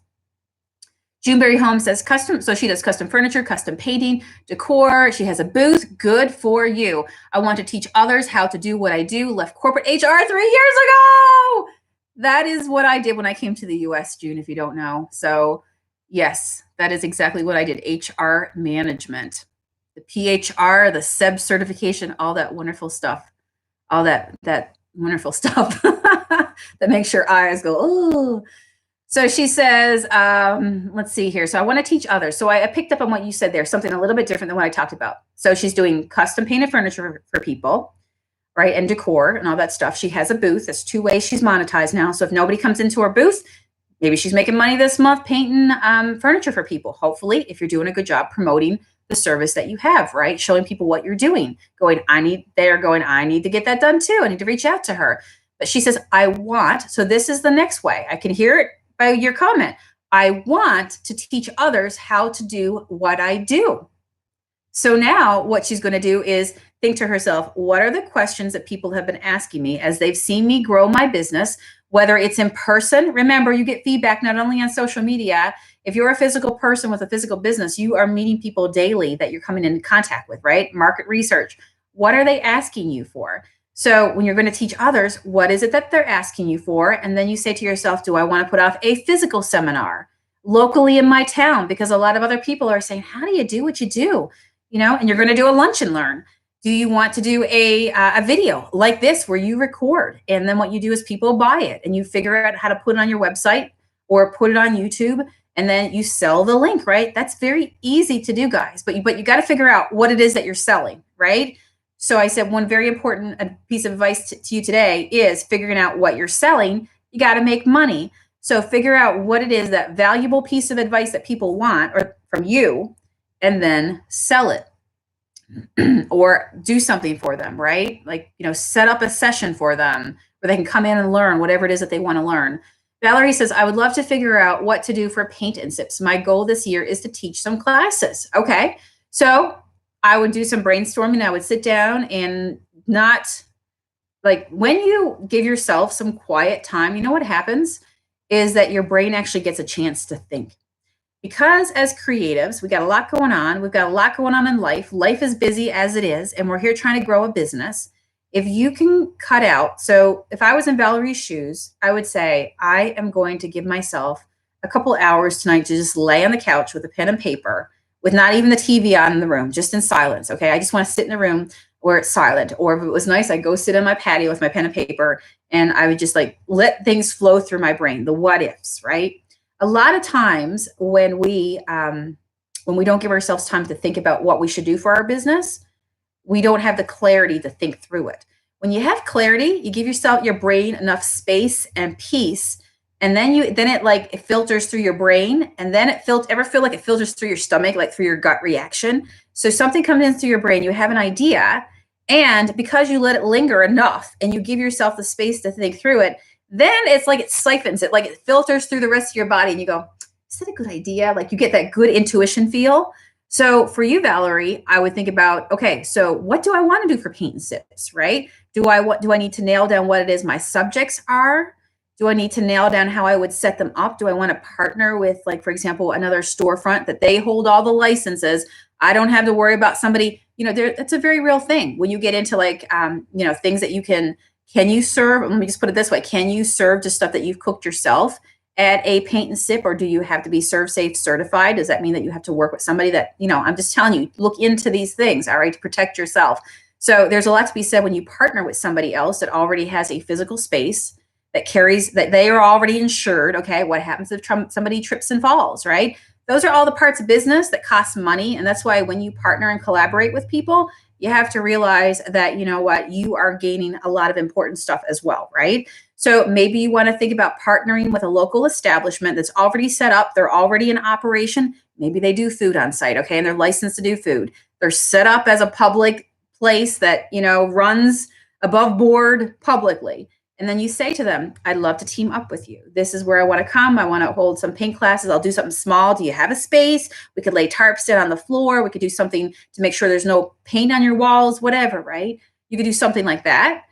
Juneberry Home says custom. So she does custom furniture, custom painting, decor. She has a booth. Good for you. I want to teach others how to do what I do. Left corporate HR 3 years ago. That is what I did when I came to the US, June, if you don't know. So yes, that is exactly what I did. HR management, the PHR, the SEB certification, all that wonderful stuff. All that wonderful stuff that makes your eyes go, oh. So she says, let's see here. So I want to teach others. So I picked up on what you said there, something a little bit different than what I talked about. So she's doing custom painted furniture for people, right? And decor and all that stuff. She has a booth. That's 2 ways she's monetized now. So if nobody comes into her booth, maybe she's making money this month painting furniture for people. Hopefully, if you're doing a good job promoting the service that you have, right? Showing people what you're doing. I need to get that done too. I need to reach out to her. But she says, so this is the next way. I can hear it by your comment. I want to teach others how to do what I do. So now what she's going to do is think to herself, what are the questions that people have been asking me as they've seen me grow my business, whether it's in person. Remember, you get feedback not only on social media. If you're a physical person with a physical business, you are meeting people daily that you're coming into contact with, right? Market research. What are they asking you for? So when you're going to teach others, what is it that they're asking you for? And then you say to yourself, do I want to put off a physical seminar locally in my town? Because a lot of other people are saying, how do you do what you do? And you're going to do a lunch and learn. Do you want to do a video like this where you record? And then what you do is people buy it and you figure out how to put it on your website or put it on YouTube. And then you sell the link, right? That's very easy to do, guys. But you got to figure out what it is that you're selling, right? So I said one very important piece of advice to you today is figuring out what you're selling. You got to make money. So figure out what it is, that valuable piece of advice that people want or from you, and then sell it or do something for them, right? Like, set up a session for them where they can come in and learn whatever it is that they want to learn. Valerie says, I would love to figure out what to do for paint and sips. My goal this year is to teach some classes. Okay. So I would do some brainstorming. I would sit down and when you give yourself some quiet time, you know what happens is that your brain actually gets a chance to think. Because as creatives, we got a lot going on. We've got a lot going on in life. Life is busy as it is, and we're here trying to grow a business. If you can cut out, so if I was in Valerie's shoes, I would say, I am going to give myself a couple hours tonight to just lay on the couch with a pen and paper, with not even the TV on in the room, just in silence. Okay. I just want to sit in the room or it's silent. Or if it was nice, I'd go sit on my patio with my pen and paper, and I would just like let things flow through my brain, the what ifs, right? A lot of times when we don't give ourselves time to think about what we should do for our business, we don't have the clarity to think through it. When you have clarity, you give your brain enough space and peace, and then it filters through your brain, and then ever feel like it filters through your stomach, like through your gut reaction. So something comes in through your brain, you have an idea, and because you let it linger enough and you give yourself the space to think through it, then it's like it siphons it, like it filters through the rest of your body, and you go, is that a good idea? Like you get that good intuition feel. So for you, Valerie, I would think about, okay, so what do I want to do for paint and sips, right? Do I need to nail down what it is my subjects are? Do I need to nail down how I would set them up? Do I want to partner with, like, for example, another storefront that they hold all the licenses? I don't have to worry about somebody, that's a very real thing. When you get into things that can you serve, let me just put it this way, can you serve just stuff that you've cooked yourself at a paint and sip, or do you have to be Serve Safe certified? Does that mean that you have to work with somebody that, I'm just telling you, look into these things, all right, to protect yourself. So there's a lot to be said when you partner with somebody else that already has a physical space that they are already insured. Okay, what happens if somebody trips and falls, right? Those are all the parts of business that cost money. And that's why when you partner and collaborate with people, you have to realize that, you are gaining a lot of important stuff as well, right? So maybe you want to think about partnering with a local establishment that's already set up. They're already in operation. Maybe they do food on site, okay, and they're licensed to do food. They're set up as a public place that, runs above board publicly. And then you say to them, I'd love to team up with you. This is where I want to come. I want to hold some paint classes. I'll do something small. Do you have a space? We could lay tarps down on the floor. We could do something to make sure there's no paint on your walls, whatever, right? You could do something like that.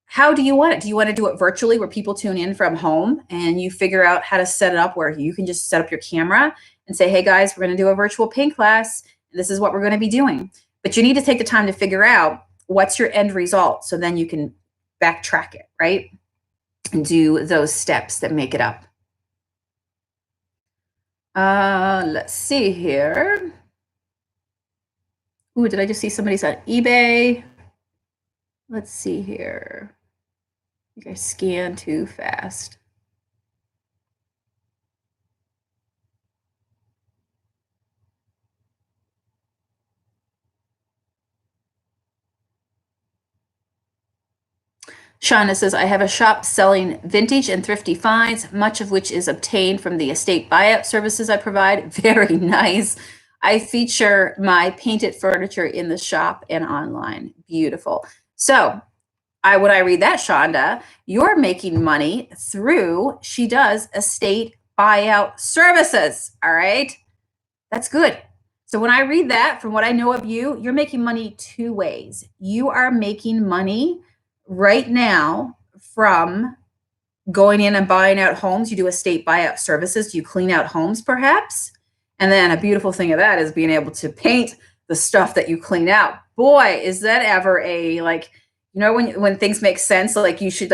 How do you want it? Do you want to do it virtually where people tune in from home and you figure out how to set it up where you can just set up your camera and say, hey guys, we're going to do a virtual paint class. And this is what we're going to be doing. But you need to take the time to figure out what's your end result. So then you can backtrack it, right? And do those steps that make it up. Let's see here. Ooh, did I just see somebody's on eBay? Let's see here. I think I scanned too fast. Shauna says, I have a shop selling vintage and thrifty finds, much of which is obtained from the estate buyout services I provide. Very nice. I feature my painted furniture in the shop and online. Beautiful. So when I read that, Shonda, you're making money through, she does estate buyout services. All right. That's good. So when I read that, from what I know of you, you're making money two ways. You are making money right now from going in and buying out homes. You do estate buyout services. You clean out homes, perhaps. And then a beautiful thing of that is being able to paint the stuff that you clean out. Boy, is that ever when things make sense, like you should,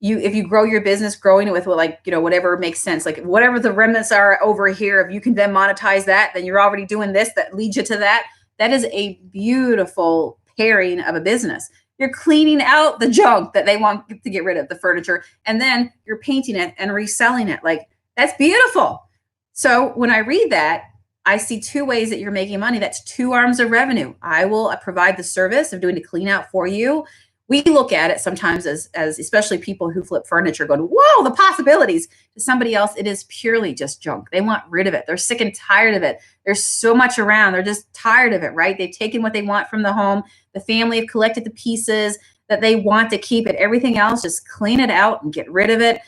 if you grow your business, growing it with whatever makes sense, like whatever the remnants are over here, if you can then monetize that, then you're already doing this that leads you to that. That is a beautiful pairing of a business. You're cleaning out the junk that they want to get rid of, the furniture, and then you're painting it and reselling it. Like, that's beautiful. So when I read that, I see two ways that you're making money. That's two arms of revenue. I will provide the service of doing the clean out for you. We look at it sometimes as especially people who flip furniture going, whoa, the possibilities. To somebody else, it is purely just junk. They want rid of it. They're sick and tired of it. There's so much around. They're just tired of it, right? They've taken what they want from the home. The family have collected the pieces that they want to keep it. Everything else, just clean it out and get rid of it,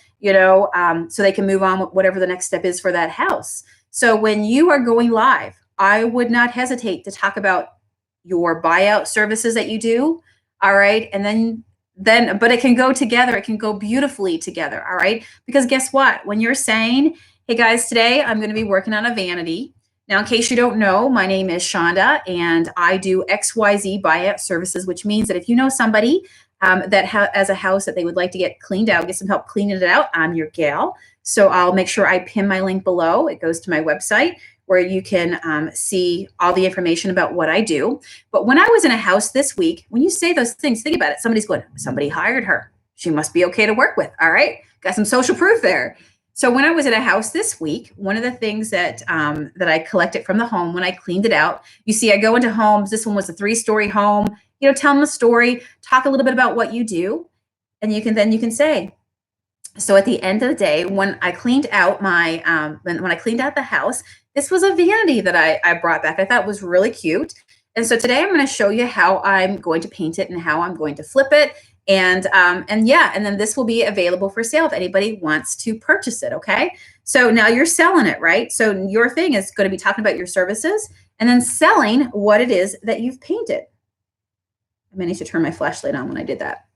so they can move on with whatever the next step is for that house. So when you are going live, I would not hesitate to talk about your buyout services that you do. All right. And then, but it can go together. It can go beautifully together. All right. Because guess what? When you're saying, hey guys, today I'm going to be working on a vanity. Now, in case you don't know, my name is Shonda and I do XYZ buyout services, which means that if you know somebody that has a house that they would like to get cleaned out, get some help cleaning it out, I'm your gal. So I'll make sure I pin my link below. It goes to my website where you can see all the information about what I do. But when I was in a house this week, when you say those things, think about it. Somebody's going, somebody hired her. She must be okay to work with. All right. Got some social proof there. So when I was in a house this week, one of the things that that I collected from the home when I cleaned it out, you see, I go into homes. This one was a 3-story home. You know, tell them a story, talk a little bit about what you do, and you can say. So at the end of the day, when I cleaned out my when I cleaned out the house, this was a vanity that I brought back. I thought was really cute. And so today I'm going to show you how I'm going to paint it and how I'm going to flip it. And yeah, and then this will be available for sale if anybody wants to purchase it. Okay. So now you're selling it, right? So your thing is going to be talking about your services and then selling what it is that you've painted. I managed to turn my flashlight on when I did that.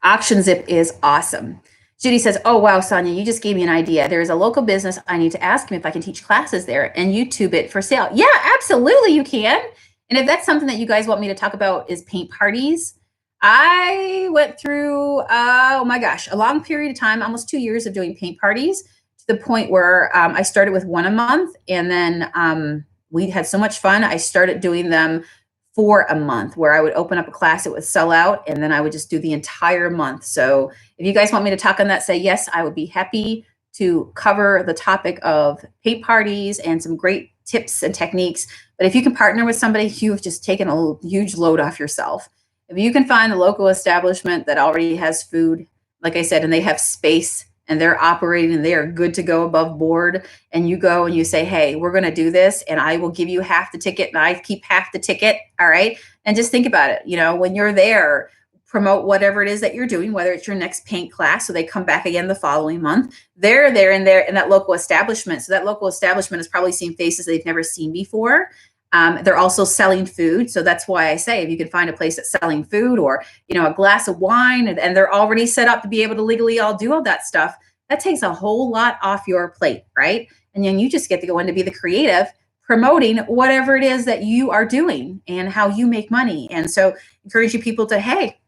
Auction Zip is awesome. Judy says, oh, wow, Sonia, you just gave me an idea. There is a local business. I need to ask him if I can teach classes there and YouTube it for sale. Yeah, absolutely, you can. And if that's something that you guys want me to talk about is paint parties, I went through, oh my gosh, a long period of time, almost 2 years of doing paint parties to the point where I started with one a month. And then we had so much fun. I started doing them for a month where I would open up a class, it would sell out, and then I would just do the entire month. So if you guys want me to talk on that, say yes, I would be happy to cover the topic of paint parties and some great tips and techniques. But if you can partner with somebody, you've just taken a huge load off yourself. If you can find a local establishment that already has food, like I said, and they have space and they're operating and they are good to go above board, and you go and you say, hey, we're going to do this and I will give you half the ticket and I keep half the ticket. All right. And just think about it. You know, when you're there, promote whatever it is that you're doing, whether it's your next paint class, so they come back again the following month. They're there in that local establishment. So that local establishment has probably seen faces they've never seen before. They're also selling food. So that's why I say, if you can find a place that's selling food or, you know, a glass of wine and they're already set up to be able to legally all do all that stuff, that takes a whole lot off your plate, right? And then you just get to go in to be the creative, promoting whatever it is that you are doing and how you make money. And so encourage you people to, hey,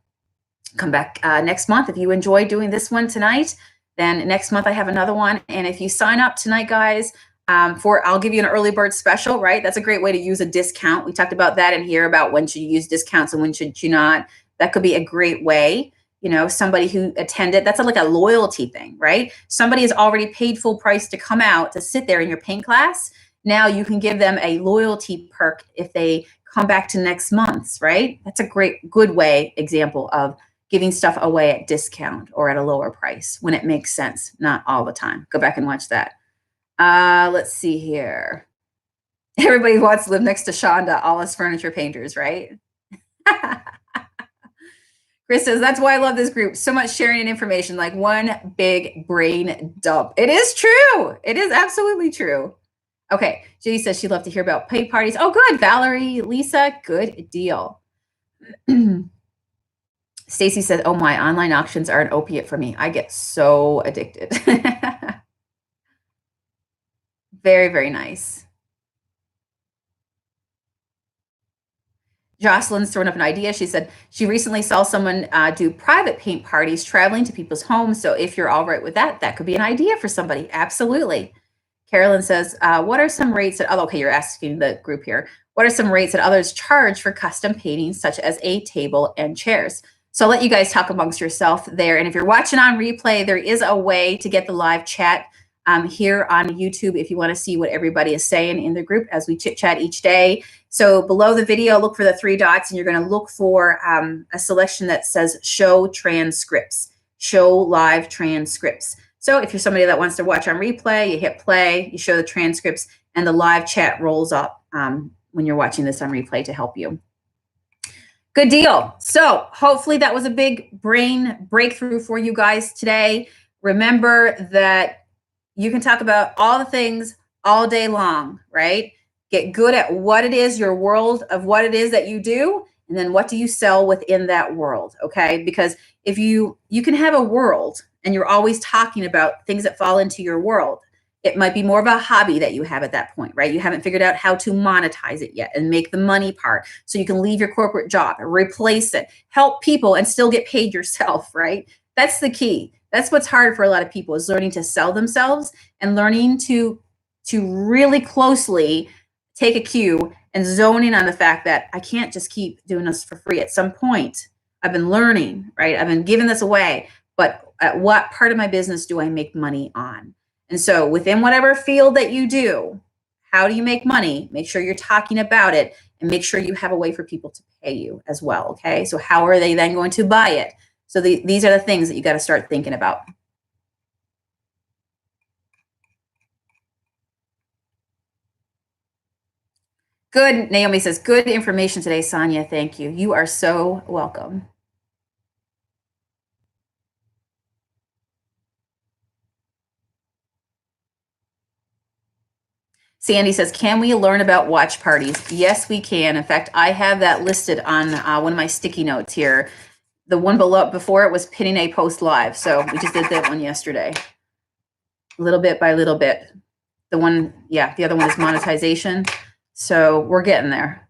come back next month. If you enjoy doing this one tonight, then next month I have another one. And if you sign up tonight, guys, I'll give you an early bird special, right? That's a great way to use a discount. We talked about that in here about when should you use discounts and when should you not. That could be a great way. You know, somebody who attended, that's like a loyalty thing, right? Somebody has already paid full price to come out to sit there in your paint class. Now you can give them a loyalty perk if they come back to next month's, right? That's a good way example of giving stuff away at discount or at a lower price when it makes sense, not all the time. Go back and watch that. Let's see here. Everybody wants to live next to Shonda, all us furniture painters, right? Chris says, that's why I love this group. So much sharing and information, like one big brain dump. It is true. It is absolutely true. Okay. Judy says she'd love to hear about paint parties. Oh, good. Valerie, Lisa, good deal. Stacy says, oh, my online auctions are an opiate for me. I get so addicted. Very, very nice. Jocelyn's thrown up an idea. She said she recently saw someone do private paint parties traveling to people's homes. So if you're all right with that, that could be an idea for somebody. Absolutely. Carolyn says, what are some rates that, okay, you're asking the group here. What are some rates that others charge for custom paintings, such as a table and chairs? So I'll let you guys talk amongst yourself there. And if you're watching on replay, there is a way to get the live chat here on YouTube if you want to see what everybody is saying in the group as we chit chat each day. So below the video, look for the 3 dots and you're going to look for a selection that says show transcripts, show live transcripts. So if you're somebody that wants to watch on replay, you hit play, you show the transcripts, and the live chat rolls up when you're watching this on replay to help you. Good deal. So hopefully that was a big brain breakthrough for you guys today. Remember that you can talk about all the things all day long, right? Get good at what it is, your world of what it is that you do, and then what do you sell within that world, okay? Because if you can have a world and you're always talking about things that fall into your world, it might be more of a hobby that you have at that point, right? You haven't figured out how to monetize it yet and make the money part so you can leave your corporate job, replace it, help people and still get paid yourself, right? That's the key. That's what's hard for a lot of people, is learning to sell themselves and learning to to really closely take a cue and zone in on the fact that I can't just keep doing this for free. At some point, I've been learning, right? I've been giving this away, but at what part of my business do I make money on? And so within whatever field that you do, how do you make money? Make sure you're talking about it and make sure you have a way for people to pay you as well. Okay. So how are they then going to buy it? So these are the things that you got to start thinking about. Good. Naomi says, good information today, Sonia. Thank you. You are so welcome. Sandy says, can we learn about watch parties? Yes, we can. In fact, I have that listed on one of my sticky notes here. The one before it was pinning a post live. So we just did that one yesterday. Little bit by little bit. The other one is monetization. So we're getting there.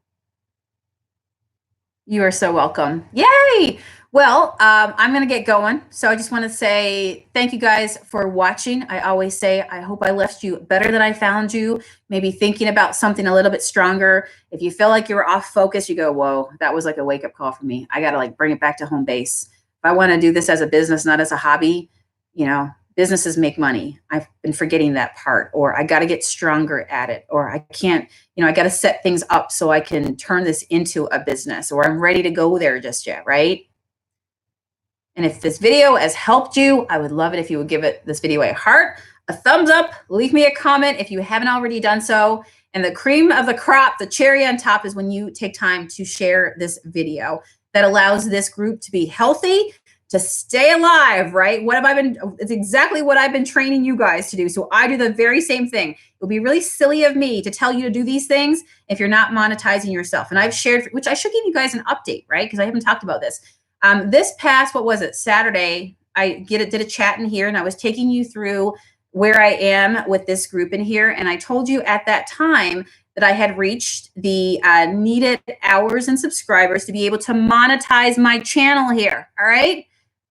You are so welcome. Yay! Well, I'm going to get going. So I just want to say thank you guys for watching. I always say, I hope I left you better than I found you, maybe thinking about something a little bit stronger. If you feel like you were off focus, you go, whoa, that was like a wake up call for me. I got to bring it back to home base. If I want to do this as a business, not as a hobby, businesses make money. I've been forgetting that part, or I got to get stronger at it, or I can't, I got to set things up so I can turn this into a business, or I'm ready to go there just yet, right? And if this video has helped you, I would love it if you would give this video a heart, a thumbs up, leave me a comment if you haven't already done so. And the cream of the crop, the cherry on top, is when you take time to share this video. That allows this group to be healthy, to stay alive, right? It's exactly what I've been training you guys to do. So I do the very same thing. It would be really silly of me to tell you to do these things if you're not monetizing yourself. And I've shared, which I should give you guys an update, right? Because I haven't talked about this. This past, Saturday, I did a chat in here, and I was taking you through where I am with this group in here. And I told you at that time that I had reached the needed hours and subscribers to be able to monetize my channel here. All right.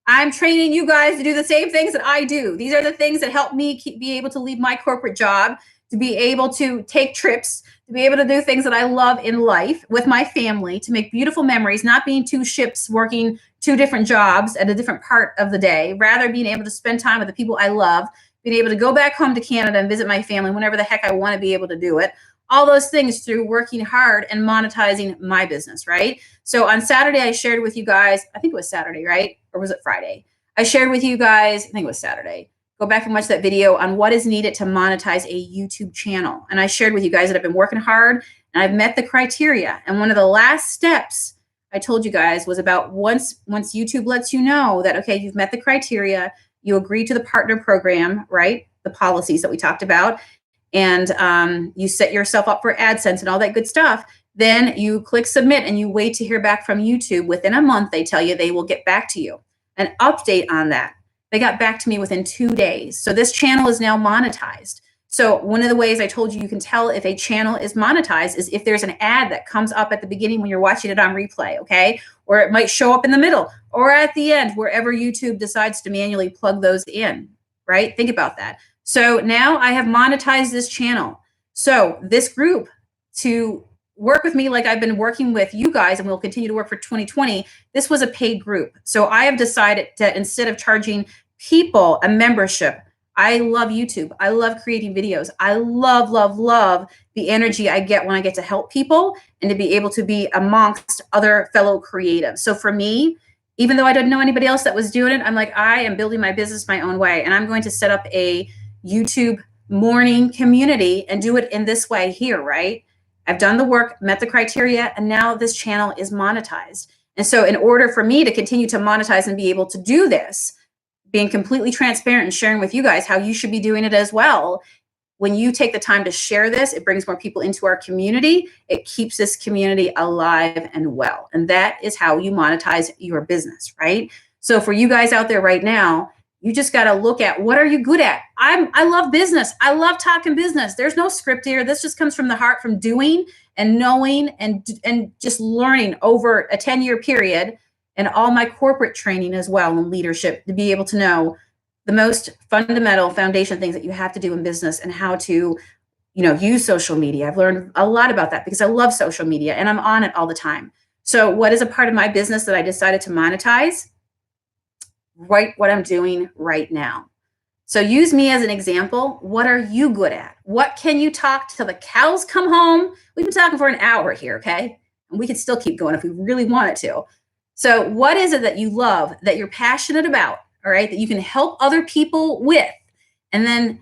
I'm training you guys to do the same things that I do. These are the things that help me be able to leave my corporate job, to be able to take trips, to be able to do things that I love in life with my family, to make beautiful memories, not being two ships working two different jobs at a different part of the day, rather being able to spend time with the people I love, being able to go back home to Canada and visit my family whenever the heck I want to be able to do it. All those things through working hard and monetizing my business, right? So on Saturday, I shared with you guys, I think it was Saturday, right? Or was it Friday? I shared with you guys, I think it was Saturday. Go back and watch that video on what is needed to monetize a YouTube channel. And I shared with you guys that I've been working hard and I've met the criteria. And one of the last steps I told you guys was about once YouTube lets you know that, okay, you've met the criteria, you agree to the partner program, right? The policies that we talked about, and you set yourself up for AdSense and all that good stuff, then you click submit and you wait to hear back from YouTube. Within a month, they tell you they will get back to you. An update on that. They got back to me within 2 days. So this channel is now monetized. So one of the ways I told you can tell if a channel is monetized is if there's an ad that comes up at the beginning when you're watching it on replay, okay? Or it might show up in the middle or at the end, wherever YouTube decides to manually plug those in, right? Think about that. So now I have monetized this channel. So this group, to work with me like I've been working with you guys and will continue to work for 2020, this was a paid group. So I have decided that instead of charging people a membership, I love YouTube. I love creating videos. I love, love, love the energy I get when I get to help people and to be able to be amongst other fellow creatives. So for me, even though I didn't know anybody else that was doing it, I'm like, I am building my business my own way. And I'm going to set up a YouTube morning community and do it in this way here, right? I've done the work, met the criteria, and now this channel is monetized. And so in order for me to continue to monetize and be able to do this, being completely transparent and sharing with you guys how you should be doing it as well, when you take the time to share this, it brings more people into our community. It keeps this community alive and well. And that is how you monetize your business, right? So for you guys out there right now, you just got to look at what are you good at. I love business. I love talking business. There's no script here. This just comes from the heart, from doing and knowing and just learning over a 10-year period, and all my corporate training as well and leadership, to be able to know the most fundamental foundation things that you have to do in business and how to use social media. I've learned a lot about that because I love social media and I'm on it all the time. So what is a part of my business that I decided to monetize? Right, what I'm doing right now. So use me as an example. What are you good at? What can you talk till the cows come home? We've been talking for an hour here, okay? And we could still keep going if we really wanted to. So what is it that you love, that you're passionate about, all right, that you can help other people with? And then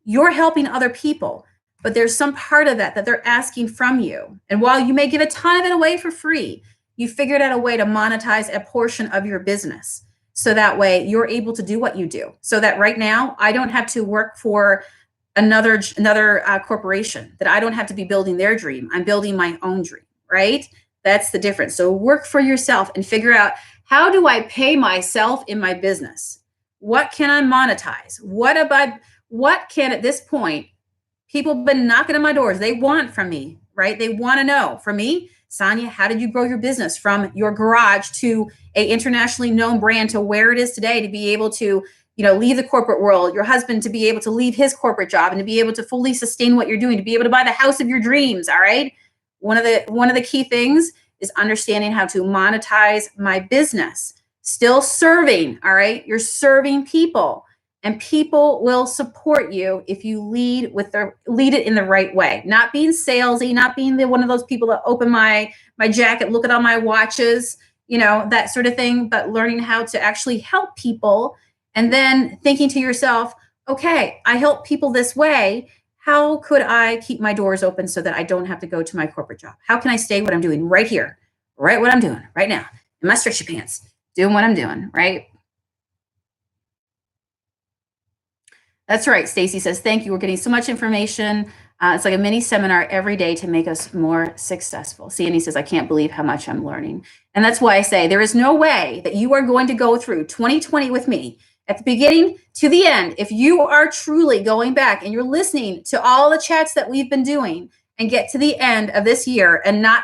you're helping other people, but there's some part of that they're asking from you. And while you may give a ton of it away for free, you figured out a way to monetize a portion of your business. So that way you're able to do what you do. So that right now I don't have to work for another corporation, that I don't have to be building their dream. I'm building my own dream, right? That's the difference. So work for yourself and figure out, how do I pay myself in my business? What can I monetize? What can, at this point, people have been knocking on my doors. They want from me, right? They want to know from me, Sonia, how did you grow your business from your garage to a internationally known brand to where it is today, to be able to, leave the corporate world, your husband to be able to leave his corporate job and to be able to fully sustain what you're doing, to be able to buy the house of your dreams. All right. One of the key things is understanding how to monetize my business, still serving. All right. You're serving people. And people will support you if you lead it in the right way. Not being salesy, not being one of those people that open my jacket, look at all my watches, that sort of thing, but learning how to actually help people and then thinking to yourself, okay, I help people this way. How could I keep my doors open so that I don't have to go to my corporate job? How can I stay what I'm doing right here, right what I'm doing right now, in my stretchy pants, doing what I'm doing, right? That's right. Stacy says, thank you. We're getting so much information. It's like a mini seminar every day to make us more successful. Sandy says, I can't believe how much I'm learning. And that's why I say there is no way that you are going to go through 2020 with me at the beginning to the end. If you are truly going back and you're listening to all the chats that we've been doing and get to the end of this year and not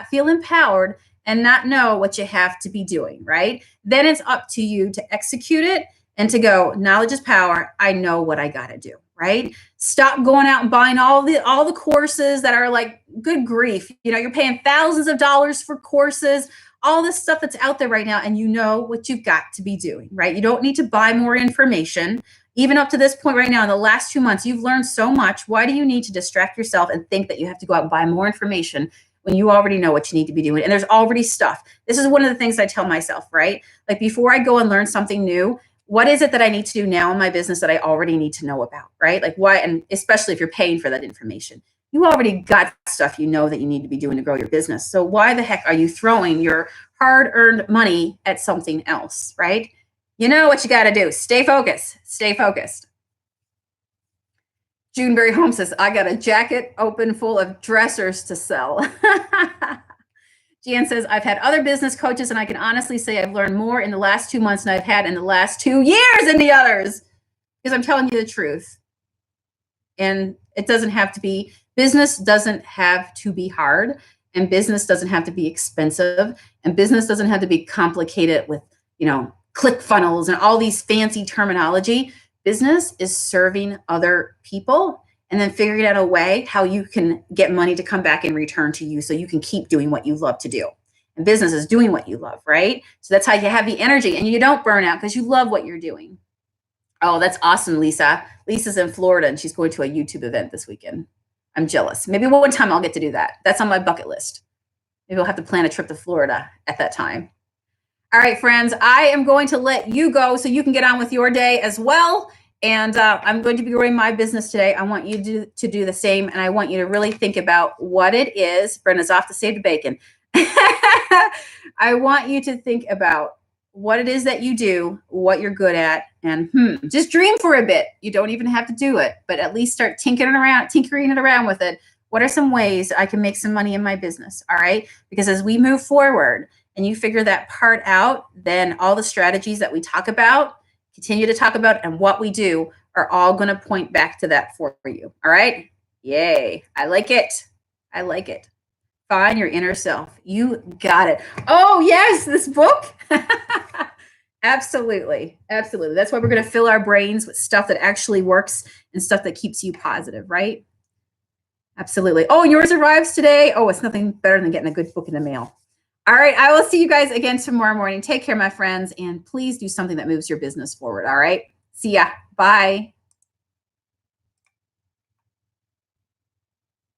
feel empowered and not know what you have to be doing, right? Then it's up to you to execute it and to go, knowledge is power. I know what I got to do, right? Stop going out and buying all the courses that are like, good grief. You're paying thousands of dollars for courses, all this stuff that's out there right now. And you know what you've got to be doing, right? You don't need to buy more information. Even up to this point right now, in the last 2 months, you've learned so much. Why do you need to distract yourself and think that you have to go out and buy more information when you already know what you need to be doing? And there's already stuff. This is one of the things I tell myself, right? Like before I go and learn something new, what is it that I need to do now in my business that I already need to know about, right? Like why, and especially if you're paying for that information, you already got stuff that you need to be doing to grow your business. So why the heck are you throwing your hard-earned money at something else, right? You know what you got to do. Stay focused. Stay focused. Juneberry Home says, I got a jacket open full of dressers to sell. Jan says, I've had other business coaches, and I can honestly say I've learned more in the last 2 months than I've had in the last 2 years in the others, because I'm telling you the truth. And it doesn't have to be, business doesn't have to be hard, and business doesn't have to be expensive, and business doesn't have to be complicated with, click funnels and all these fancy terminology. Business is serving other people and then figuring out a way how you can get money to come back in return to you so you can keep doing what you love to do. And business is doing what you love, right? So that's how you have the energy and you don't burn out because you love what you're doing. Oh, that's awesome, Lisa. Lisa's in Florida and she's going to a YouTube event this weekend. I'm jealous. Maybe one time I'll get to do that. That's on my bucket list. Maybe we'll have to plan a trip to Florida at that time. All right, friends, I am going to let you go so you can get on with your day as well. And I'm going to be growing my business today. I want you to do the same. And I want you to really think about what it is. Brenda's off to save the bacon. I want you to think about what it is that you do, what you're good at, and just dream for a bit. You don't even have to do it, but at least start tinkering it around with it. What are some ways I can make some money in my business? All right. Because as we move forward and you figure that part out, then all the strategies that we continue to talk about, and what we do are all going to point back to that for you. All right. Yay. I like it. I like it. Find your inner self. You got it. Oh, yes. This book. Absolutely. Absolutely. That's why we're going to fill our brains with stuff that actually works and stuff that keeps you positive, right? Absolutely. Oh, yours arrives today. Oh, it's nothing better than getting a good book in the mail. All right. I will see you guys again tomorrow morning. Take care, my friends, and please do something that moves your business forward. All right. See ya. Bye.